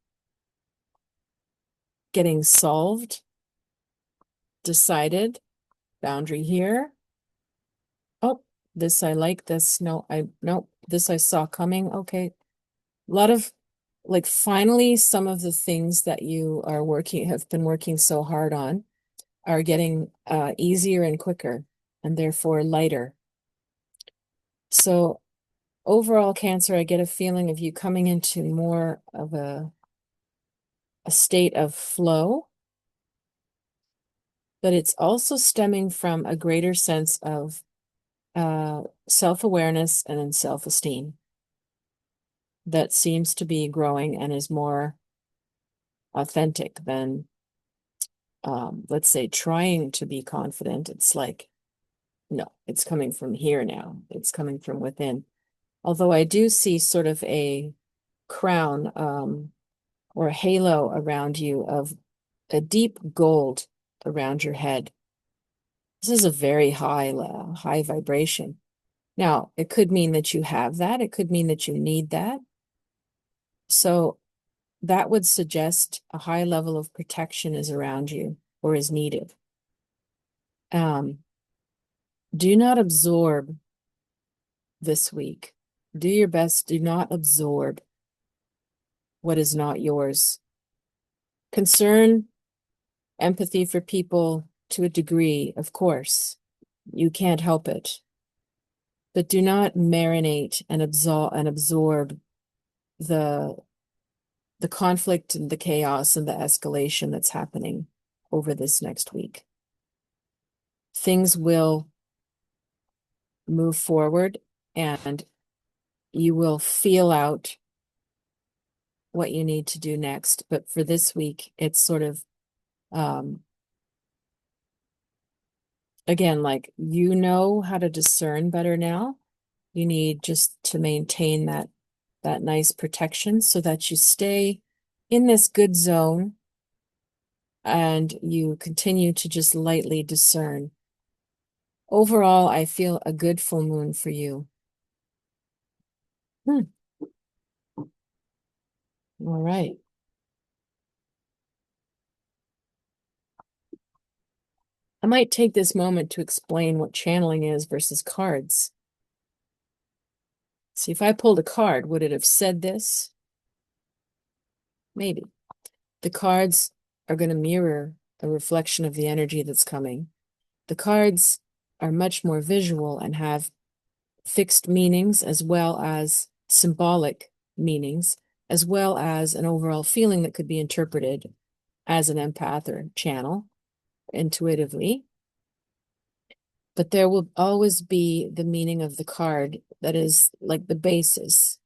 getting solved, decided, boundary here. Oh, this I like, this no, this I saw coming. Okay. A lot of like finally some of the things that you have been working so hard on are getting easier and quicker, and therefore lighter. So overall, Cancer, I get a feeling of you coming into more of a state of flow, but it's also stemming from a greater sense of self-awareness and then self-esteem that seems to be growing and is more authentic than, let's say, trying to be confident. It's like, no, it's coming from here now. It's coming from within. Although I do see sort of a crown or a halo around you of a deep gold around your head. This is a very high vibration. Now, it could mean that you have that. It could mean that you need that. So that would suggest a high level of protection is around you or is needed. Do not absorb this week. Do your best. Do not absorb what is not yours. Concern, empathy for people to a degree, of course. You can't help it. But do not marinate and absorb the conflict and the chaos and the escalation that's happening over this next week. Things will move forward and you will feel out what you need to do next. But for this week, it's sort of, again, like, you know how to discern better now. You need just to maintain that nice protection so that you stay in this good zone and you continue to just lightly discern. Overall, I feel a good full moon for you. All right. I might take this moment to explain what channeling is versus cards. See, if I pulled a card, would it have said this? Maybe. The cards are going to mirror a reflection of the energy that's coming. The cards are much more visual and have fixed meanings as well as symbolic meanings, as well as an overall feeling that could be interpreted as an empath or channel intuitively. But there will always be the meaning of the card that is like the basis.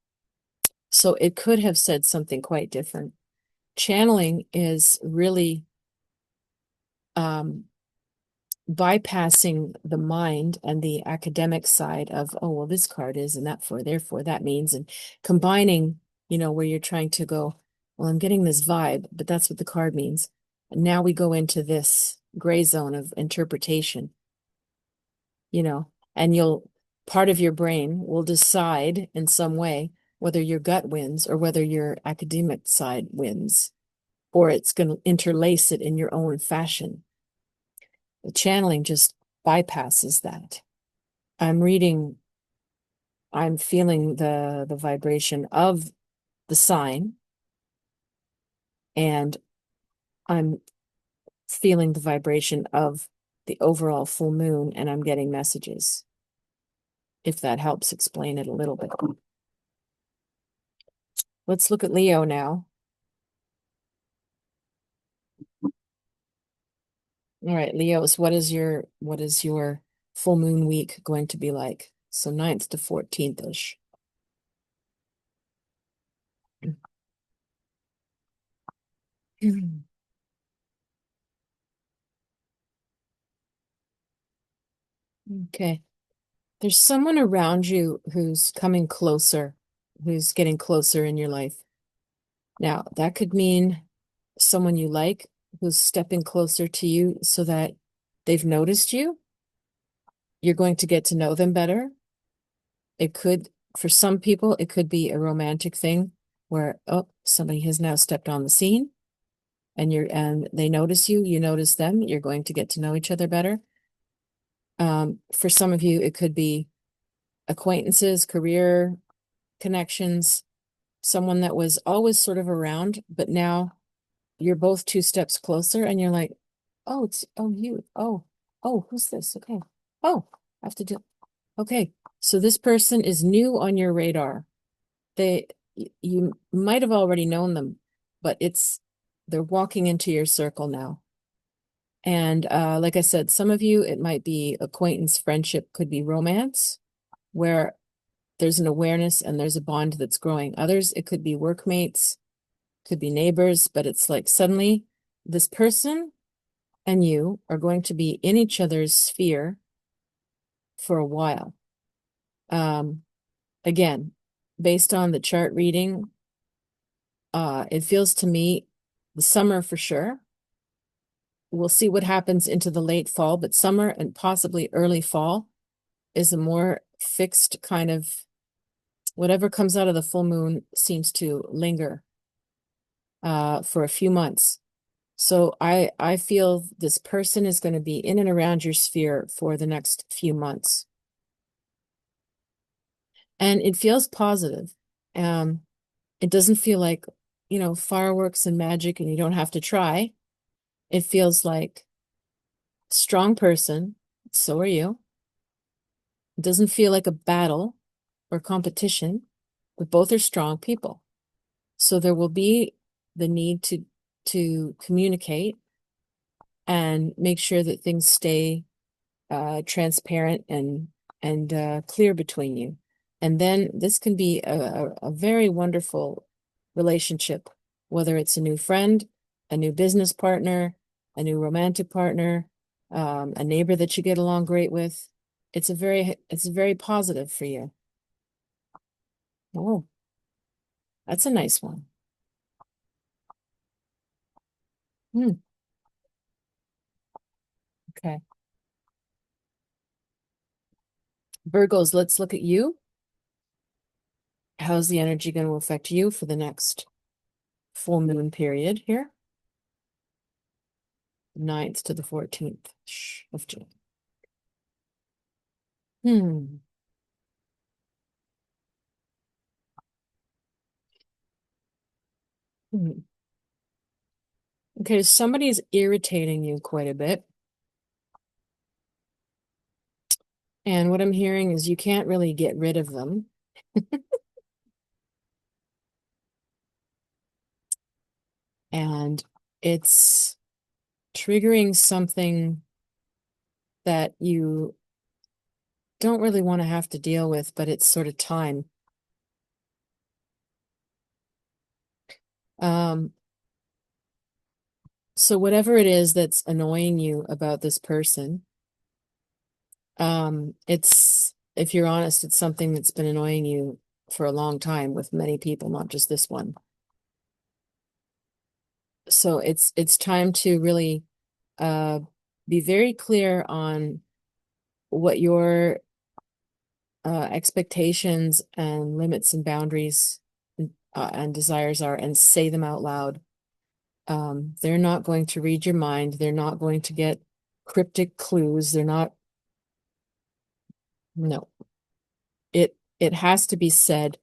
So it could have said something quite different. Channeling is really bypassing the mind and the academic side of, oh, well, this card is, and that for, therefore that means, and combining, where you're trying to go, well, I'm getting this vibe, but that's what the card means. And now we go into this gray zone of interpretation, and part of your brain will decide in some way whether your gut wins or whether your academic side wins, or it's going to interlace it in your own fashion. The channeling just bypasses that. I'm feeling the vibration of the sign, and I'm feeling the vibration of the overall full moon, and I'm getting messages, if that helps explain it a little bit. Let's look at Leo now. All right, Leos, what is your full moon week going to be like? So 9th to 14th-ish. Okay. There's someone around you who's coming closer, who's getting closer in your life. Now, that could mean someone you like who's stepping closer to you so that they've noticed you. You're going to get to know them better. It could, for some people, it could be a romantic thing where, oh, somebody has now stepped on the scene and they notice you, you notice them, you're going to get to know each other better. For some of you, it could be acquaintances, career connections, someone that was always sort of around, but now you're both 2 steps closer and you're like, Oh, you. Oh, who's this? Okay. Oh, I have to do. Okay. So this person is new on your radar. You might have already known them, but they're walking into your circle now. And like I said, some of you, it might be acquaintance, friendship, could be romance, where there's an awareness and there's a bond that's growing. Others, it could be workmates, could be neighbors, but it's like suddenly this person and you are going to be in each other's sphere for a while. Again, based on the chart reading, it feels to me the summer for sure. We'll see what happens into the late fall, but summer and possibly early fall is a more fixed kind of whatever comes out of the full moon seems to linger for a few months. So I feel this person is going to be in and around your sphere for the next few months. And it feels positive. It doesn't feel like, fireworks and magic and you don't have to try. It feels like strong person. So are you. It doesn't feel like a battle or competition, but both are strong people. So there will be the need to communicate and make sure that things stay transparent and clear between you. And then this can be a very wonderful relationship, whether it's a new friend, a new business partner, a new romantic partner, a neighbor that you get along great with. It's very positive for you. Oh, that's a nice one. Hmm. Okay. Virgos, let's look at you. How's the energy going to affect you for the next full moon period here? 9th to the 14th of June. Hmm. Hmm. Okay, somebody's irritating you quite a bit. And what I'm hearing is you can't really get rid of them. And it's triggering something that you don't really want to have to deal with, but it's sort of time. So whatever it is that's annoying you about this person, if you're honest, it's something that's been annoying you for a long time with many people, not just this one. So it's time to really be very clear on what your expectations and limits and boundaries and desires are, and say them out loud. They're not going to read your mind. They're not going to get cryptic clues. They're not. No, it has to be said.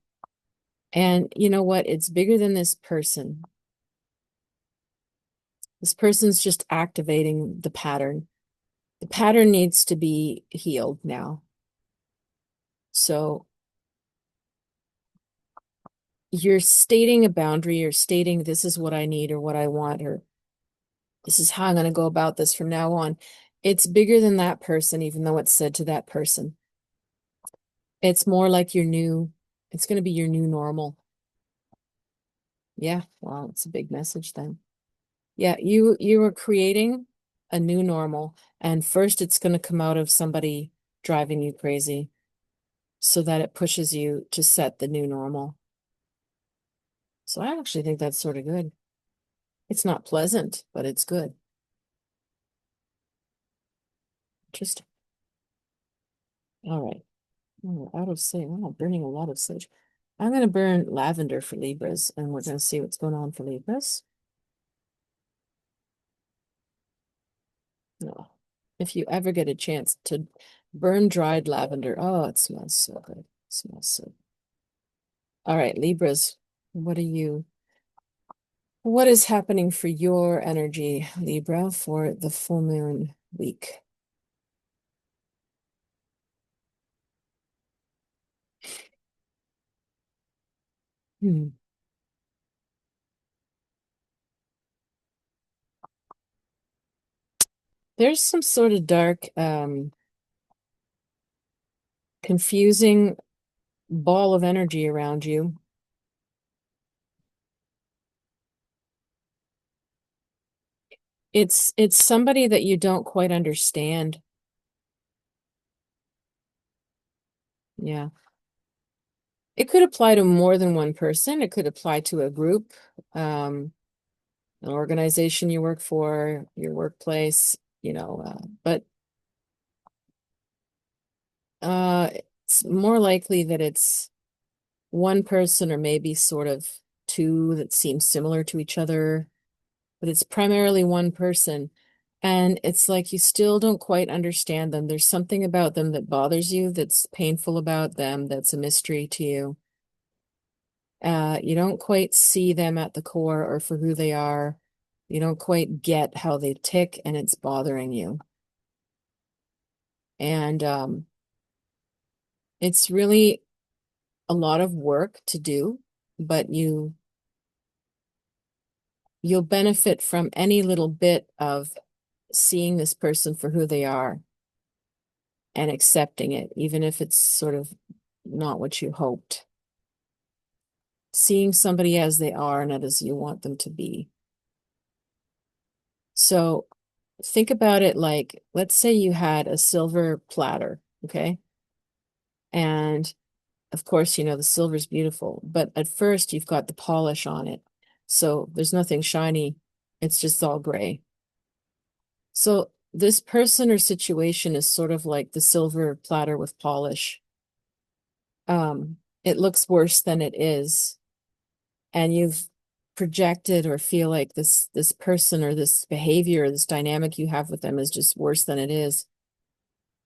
And you know what? It's bigger than this person. This person's just activating the pattern. The pattern needs to be healed now. So you're stating a boundary, or stating this is what I need or what I want, or this is how I'm going to go about this from now on. It's bigger than that person, even though it's said to that person. It's more like it's going to be your new normal. Yeah, well, it's a big message then. Yeah, you are creating a new normal, and first it's going to come out of somebody driving you crazy so that it pushes you to set the new normal. So I actually think that's sort of good. It's not pleasant, but it's good. Interesting. All right. Oh, out of sage. Oh, burning a lot of sage. I'm going to burn lavender for Libras, and we're going to see what's going on for Libras. No. If you ever get a chance to burn dried lavender, oh, it smells so good. It smells so good. All right, Libras, what are you? What is happening for your energy, Libra, for the full moon week? Hmm. There's some sort of dark, confusing ball of energy around you. It's somebody that you don't quite understand. Yeah. It could apply to more than one person. It could apply to a group, an organization you work for, your workplace, but it's more likely that it's one person or maybe sort of two that seem similar to each other, but it's primarily one person. And it's like you still don't quite understand them. There's something about them that bothers you, that's painful about them, that's a mystery to you. You don't quite see them at the core or for who they are. You don't quite get how they tick, and it's bothering you. And it's really a lot of work to do, but you'll benefit from any little bit of seeing this person for who they are and accepting it, even if it's sort of not what you hoped. Seeing somebody as they are, not as you want them to be. So think about it like, let's say you had a silver platter, okay? And of course, the silver's beautiful, but at first you've got the polish on it. So there's nothing shiny. It's just all gray. So this person or situation is sort of like the silver platter with polish. It looks worse than it is, and you've projected or feel like this person or this behavior or this dynamic you have with them is just worse than it is.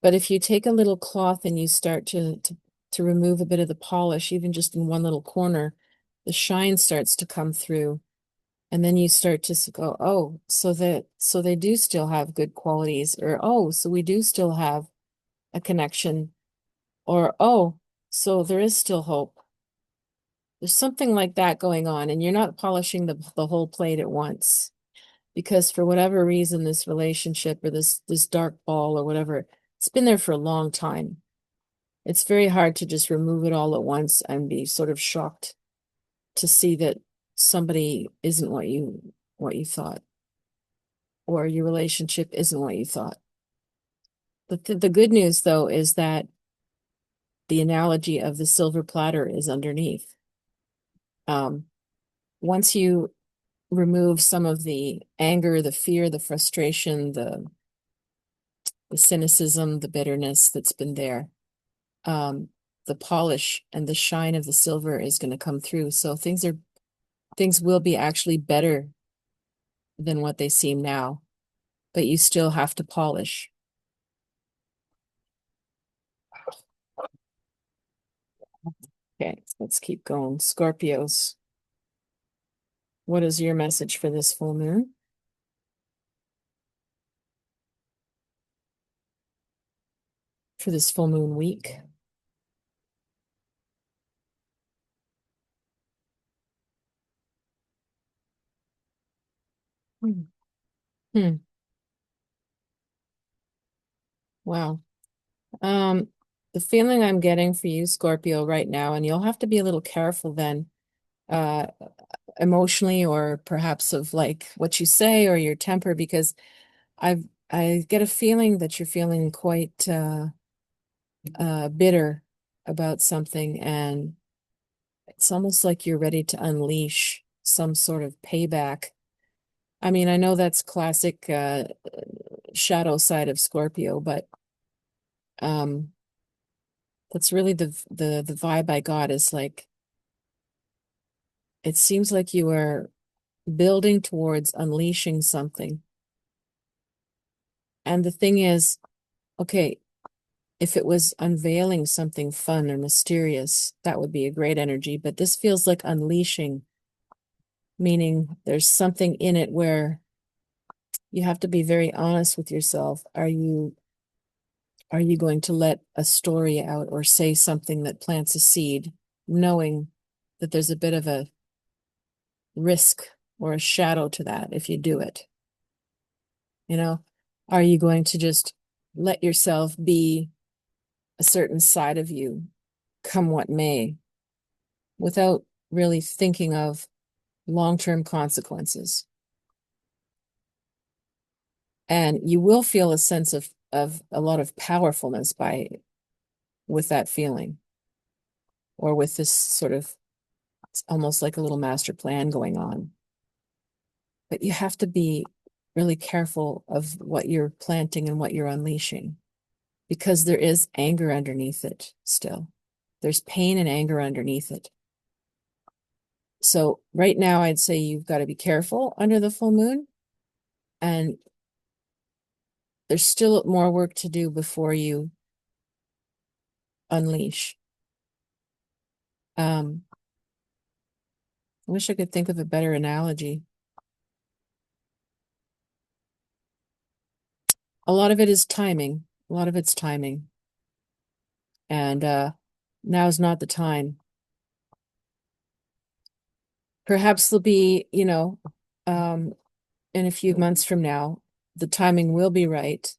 But if you take a little cloth and you start to remove a bit of the polish, even just in one little corner, the shine starts to come through. And then you start to go, oh, so they do still have good qualities, or oh, so we do still have a connection, or oh, so there is still hope. There's something like that going on, and you're not polishing the whole plate at once, because for whatever reason, this relationship or this dark ball or whatever, it's been there for a long time. It's very hard to just remove it all at once and be sort of shocked to see that somebody isn't what you thought, or your relationship isn't what you thought. The good news, though, is that the analogy of the silver platter is underneath. Once you remove some of the anger, the fear, the frustration, the cynicism, the bitterness that's been there, the polish and the shine of the silver is going to come through. So things will be actually better than what they seem now, but you still have to polish. Okay, let's keep going. Scorpios, what is your message for this full moon? For this full moon week? Hmm. Hmm. Wow. Um, the feeling I'm getting for you, Scorpio, right now, and you'll have to be a little careful then, uh, emotionally, or perhaps of like what you say or your temper, because I get a feeling that you're feeling quite bitter about something, and it's almost like you're ready to unleash some sort of payback. I mean, I know that's classic shadow side of Scorpio, but um that's really the vibe I got, is like it seems like you are building towards unleashing something. And the thing is, okay, if it was unveiling something fun or mysterious, that would be a great energy, but this feels like unleashing. meaning there's something in it where you have to be very honest with yourself. Are you going to let a story out or say something that plants a seed, knowing that there's a bit of a risk or a shadow to that if you do it? You know, are you going to just let yourself be a certain side of you, come what may, without really thinking of long-term consequences? And you will feel a sense of a lot of powerfulness with that feeling, or with this sort of, it's almost like a little master plan going on. But you have to be really careful of what you're planting and what you're unleashing, because there is anger underneath it still. There's pain and anger underneath it. So right now, I'd say you've got to be careful under the full moon, and there's still more work to do before you unleash. I wish I could think of a better analogy. A lot of it is timing. A lot of it's timing. And now's not the time. Perhaps there'll be, in a few months from now, the timing will be right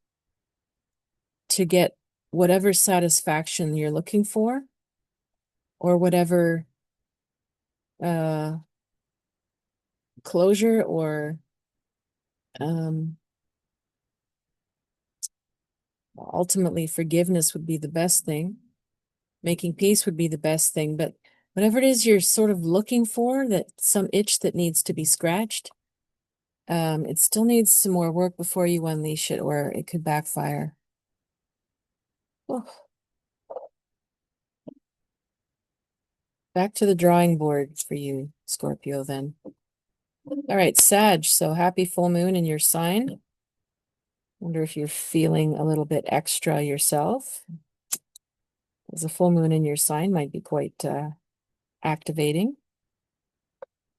to get whatever satisfaction you're looking for, or whatever closure, or ultimately forgiveness would be the best thing. Making peace would be the best thing. But whatever it is you're sort of looking for, that some itch that needs to be scratched, it still needs some more work before you unleash it, or it could backfire. Oh. Back to the drawing board for you, Scorpio, then. All right, Sag, so happy full moon in your sign. Wonder if you're feeling a little bit extra yourself, because a full moon in your sign might be quite activating.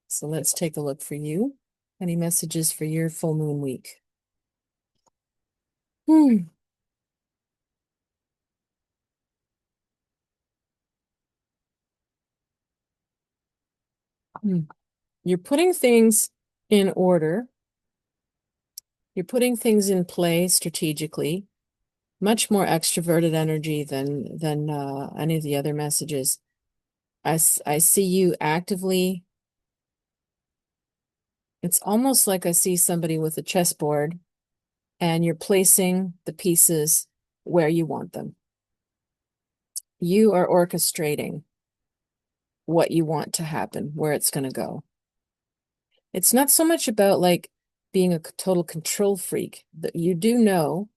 So let's take a look for you. Any messages for your full moon week? You're putting things in order. You're putting things in play strategically. Much more extroverted energy than any of the other messages. I see you actively. It's almost like I see somebody with a chessboard, and you're placing the pieces where you want them. You are orchestrating what you want to happen, where it's going to go. It's not so much about like being a total control freak. That you do know,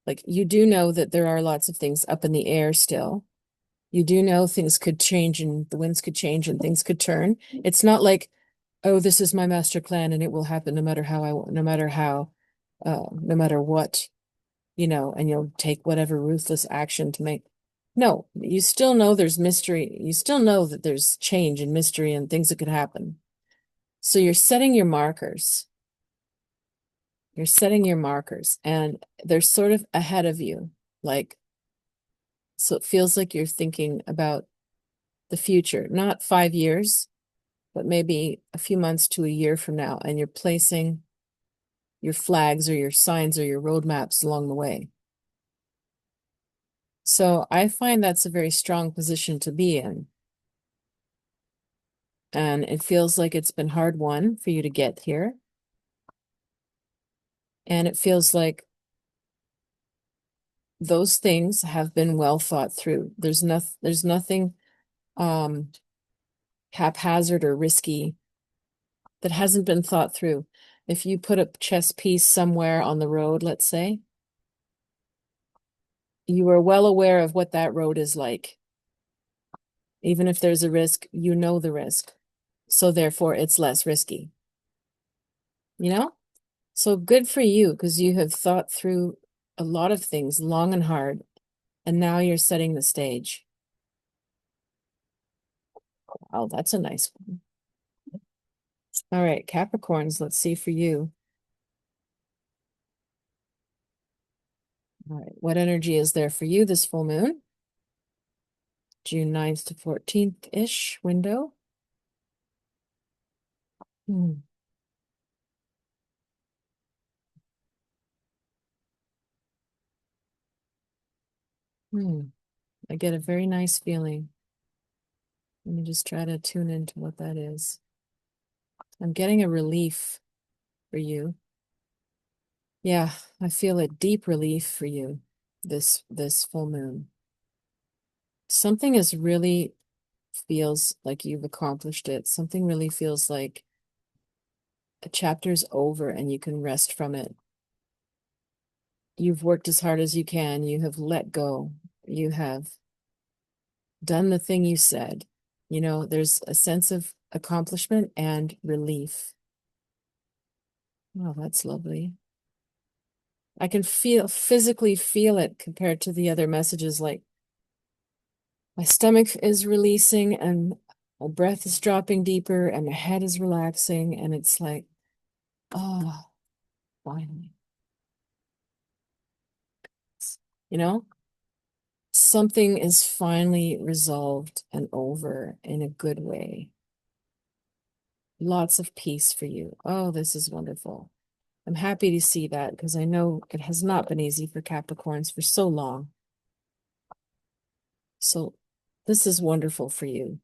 that there are lots of things up in the air still. You do know things could change, and the winds could change, and things could turn. It's not like, oh, this is my master plan and it will happen no matter what, and you'll take whatever ruthless action to make. No, you still know there's mystery. You still know that there's change and mystery and things that could happen. So you're setting your markers. You're setting your markers, and they're sort of ahead of you. So it feels like you're thinking about the future, not 5 years, but maybe a few months to a year from now, and you're placing your flags or your signs or your roadmaps along the way. So I find that's a very strong position to be in. And it feels like it's been hard won for you to get here. And it feels like those things have been well thought through. There's nothing haphazard or risky that hasn't been thought through. If you put a chess piece somewhere on the road, let's say, you are well aware of what that road is like. Even if there's a risk, you know the risk. So therefore, it's less risky. So good for you, because you have thought through a lot of things long and hard, and now you're setting the stage. Oh, that's a nice one. All right, Capricorns, let's see for you. All right, what energy is there for you this full moon? June 9th to 14th-ish window. Hmm. Hmm. I get a very nice feeling. Let me just try to tune into what that is. I'm getting a relief for you. Yeah, I feel a deep relief for you this full moon. Something is really feels like you've accomplished it. Something really feels like a chapter's over and you can rest from it. You've worked as hard as you can. You have let go. You have done the thing you said. You know, there's a sense of accomplishment and relief. Oh, that's lovely. I can physically feel it compared to the other messages. Like my stomach is releasing and my breath is dropping deeper and my head is relaxing. And it's like, oh, finally. You know, something is finally resolved and over in a good way. Lots of peace for you. Oh, this is wonderful. I'm happy to see that because I know it has not been easy for Capricorns for so long. So this is wonderful for you.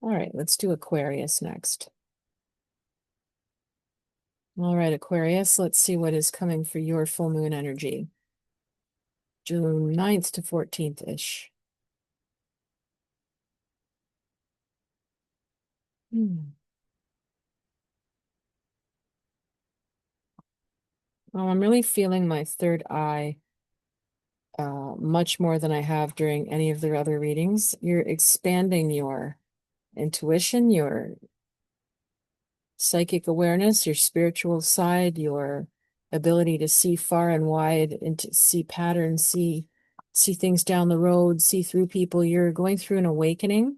All right, let's do Aquarius next. All right, Aquarius, let's see what is coming for your full moon energy. June 9th to 14th-ish. Well, I'm really feeling my third eye much more than I have during any of their other readings. You're expanding your intuition, your psychic awareness, your spiritual side, your ability to see far and wide and to see patterns, see things down the road, see through people. You're going through an awakening.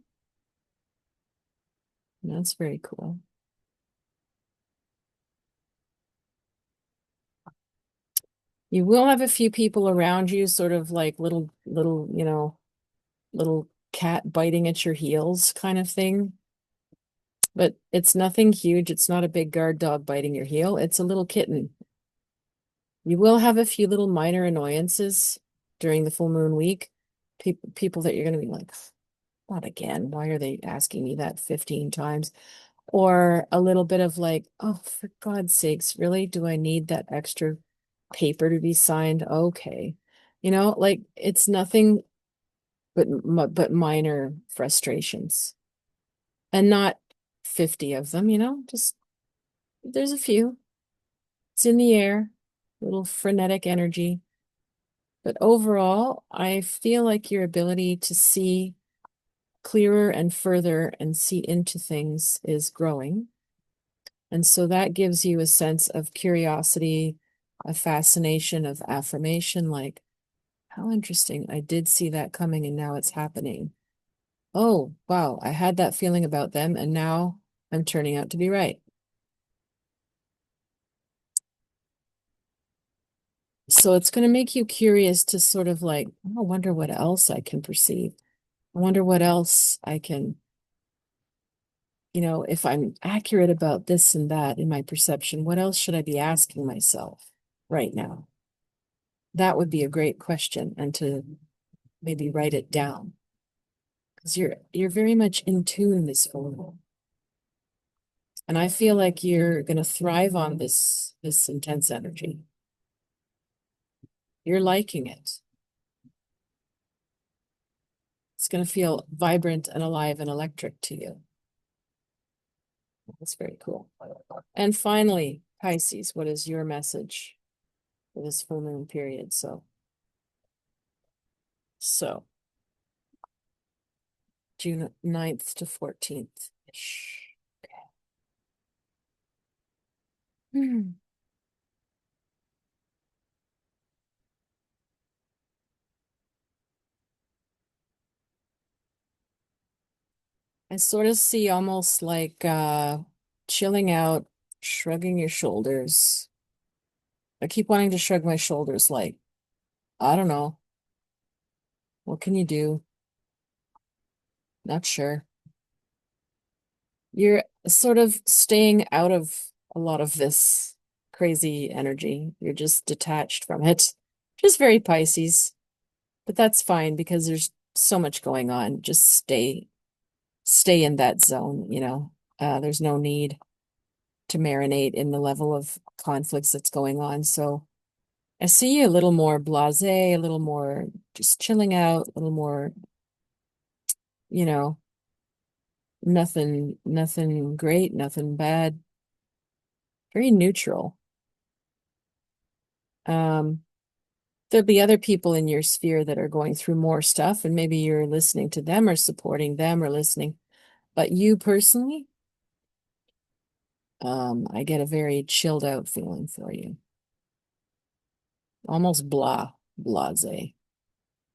That's very cool. You will have a few people around you, sort of like little cat biting at your heels kind of thing. But it's nothing huge. It's not a big guard dog biting your heel. It's a little kitten. You will have a few little minor annoyances during the full moon week. People that you're going to be like, not again. Why are they asking me that 15 times? Or a little bit of like, oh, for God's sakes, really? Do I need that extra paper to be signed? Okay. You know, like it's nothing but minor frustrations. And not 50 of them, just there's a few. It's in the air, little frenetic energy. But overall, I feel like your ability to see clearer and further and see into things is growing. And so that gives you a sense of curiosity, a fascination, of affirmation, like, how interesting. I did see that coming and now it's happening. Oh, wow, I had that feeling about them and now I'm turning out to be right. So it's going to make you curious to sort of like, oh, I wonder what else I can perceive. I wonder what else I can, if I'm accurate about this and that in my perception, what else should I be asking myself right now? That would be a great question, and to maybe write it down because you're very much in tune this fall. And I feel like you're going to thrive on this intense energy. You're liking it. It's going to feel vibrant and alive and electric to you. That's very cool. And finally, Pisces, what is your message for this full moon period? So June 9th to 14th. Hmm. I sort of see almost like chilling out, shrugging your shoulders. I keep wanting to shrug my shoulders like, I don't know. What can you do? Not sure. You're sort of staying out of a lot of this crazy energy. You're just detached from it. Just very Pisces. But that's fine because there's so much going on. Just stay in that zone, you know. There's no need to marinate in the level of conflicts that's going on. So I see you a little more blasé, a little more just chilling out, a little more, you know, nothing great, nothing bad, very neutral. Um, there'll be other people in your sphere that are going through more stuff, and maybe you're listening to them or supporting them or listening. But you personally, I get a very chilled out feeling for you. Almost blase.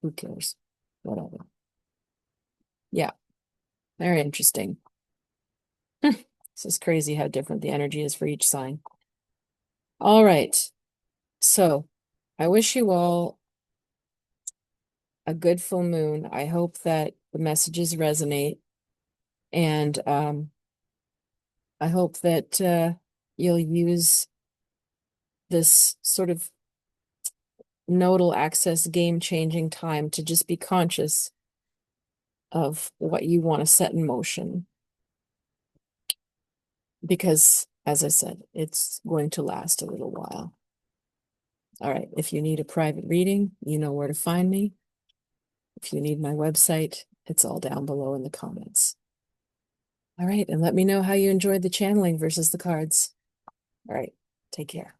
Who cares? Whatever. Yeah, very interesting. This is crazy how different the energy is for each sign. All right. So I wish you all a good full moon. I hope that the messages resonate. And I hope that you'll use this sort of nodal access game-changing time to just be conscious of what you want to set in motion. Because, as I said, it's going to last a little while. All right, if you need a private reading, you know where to find me. If you need my website, it's all down below in the comments. All right, and let me know how you enjoyed the channeling versus the cards. All right, take care.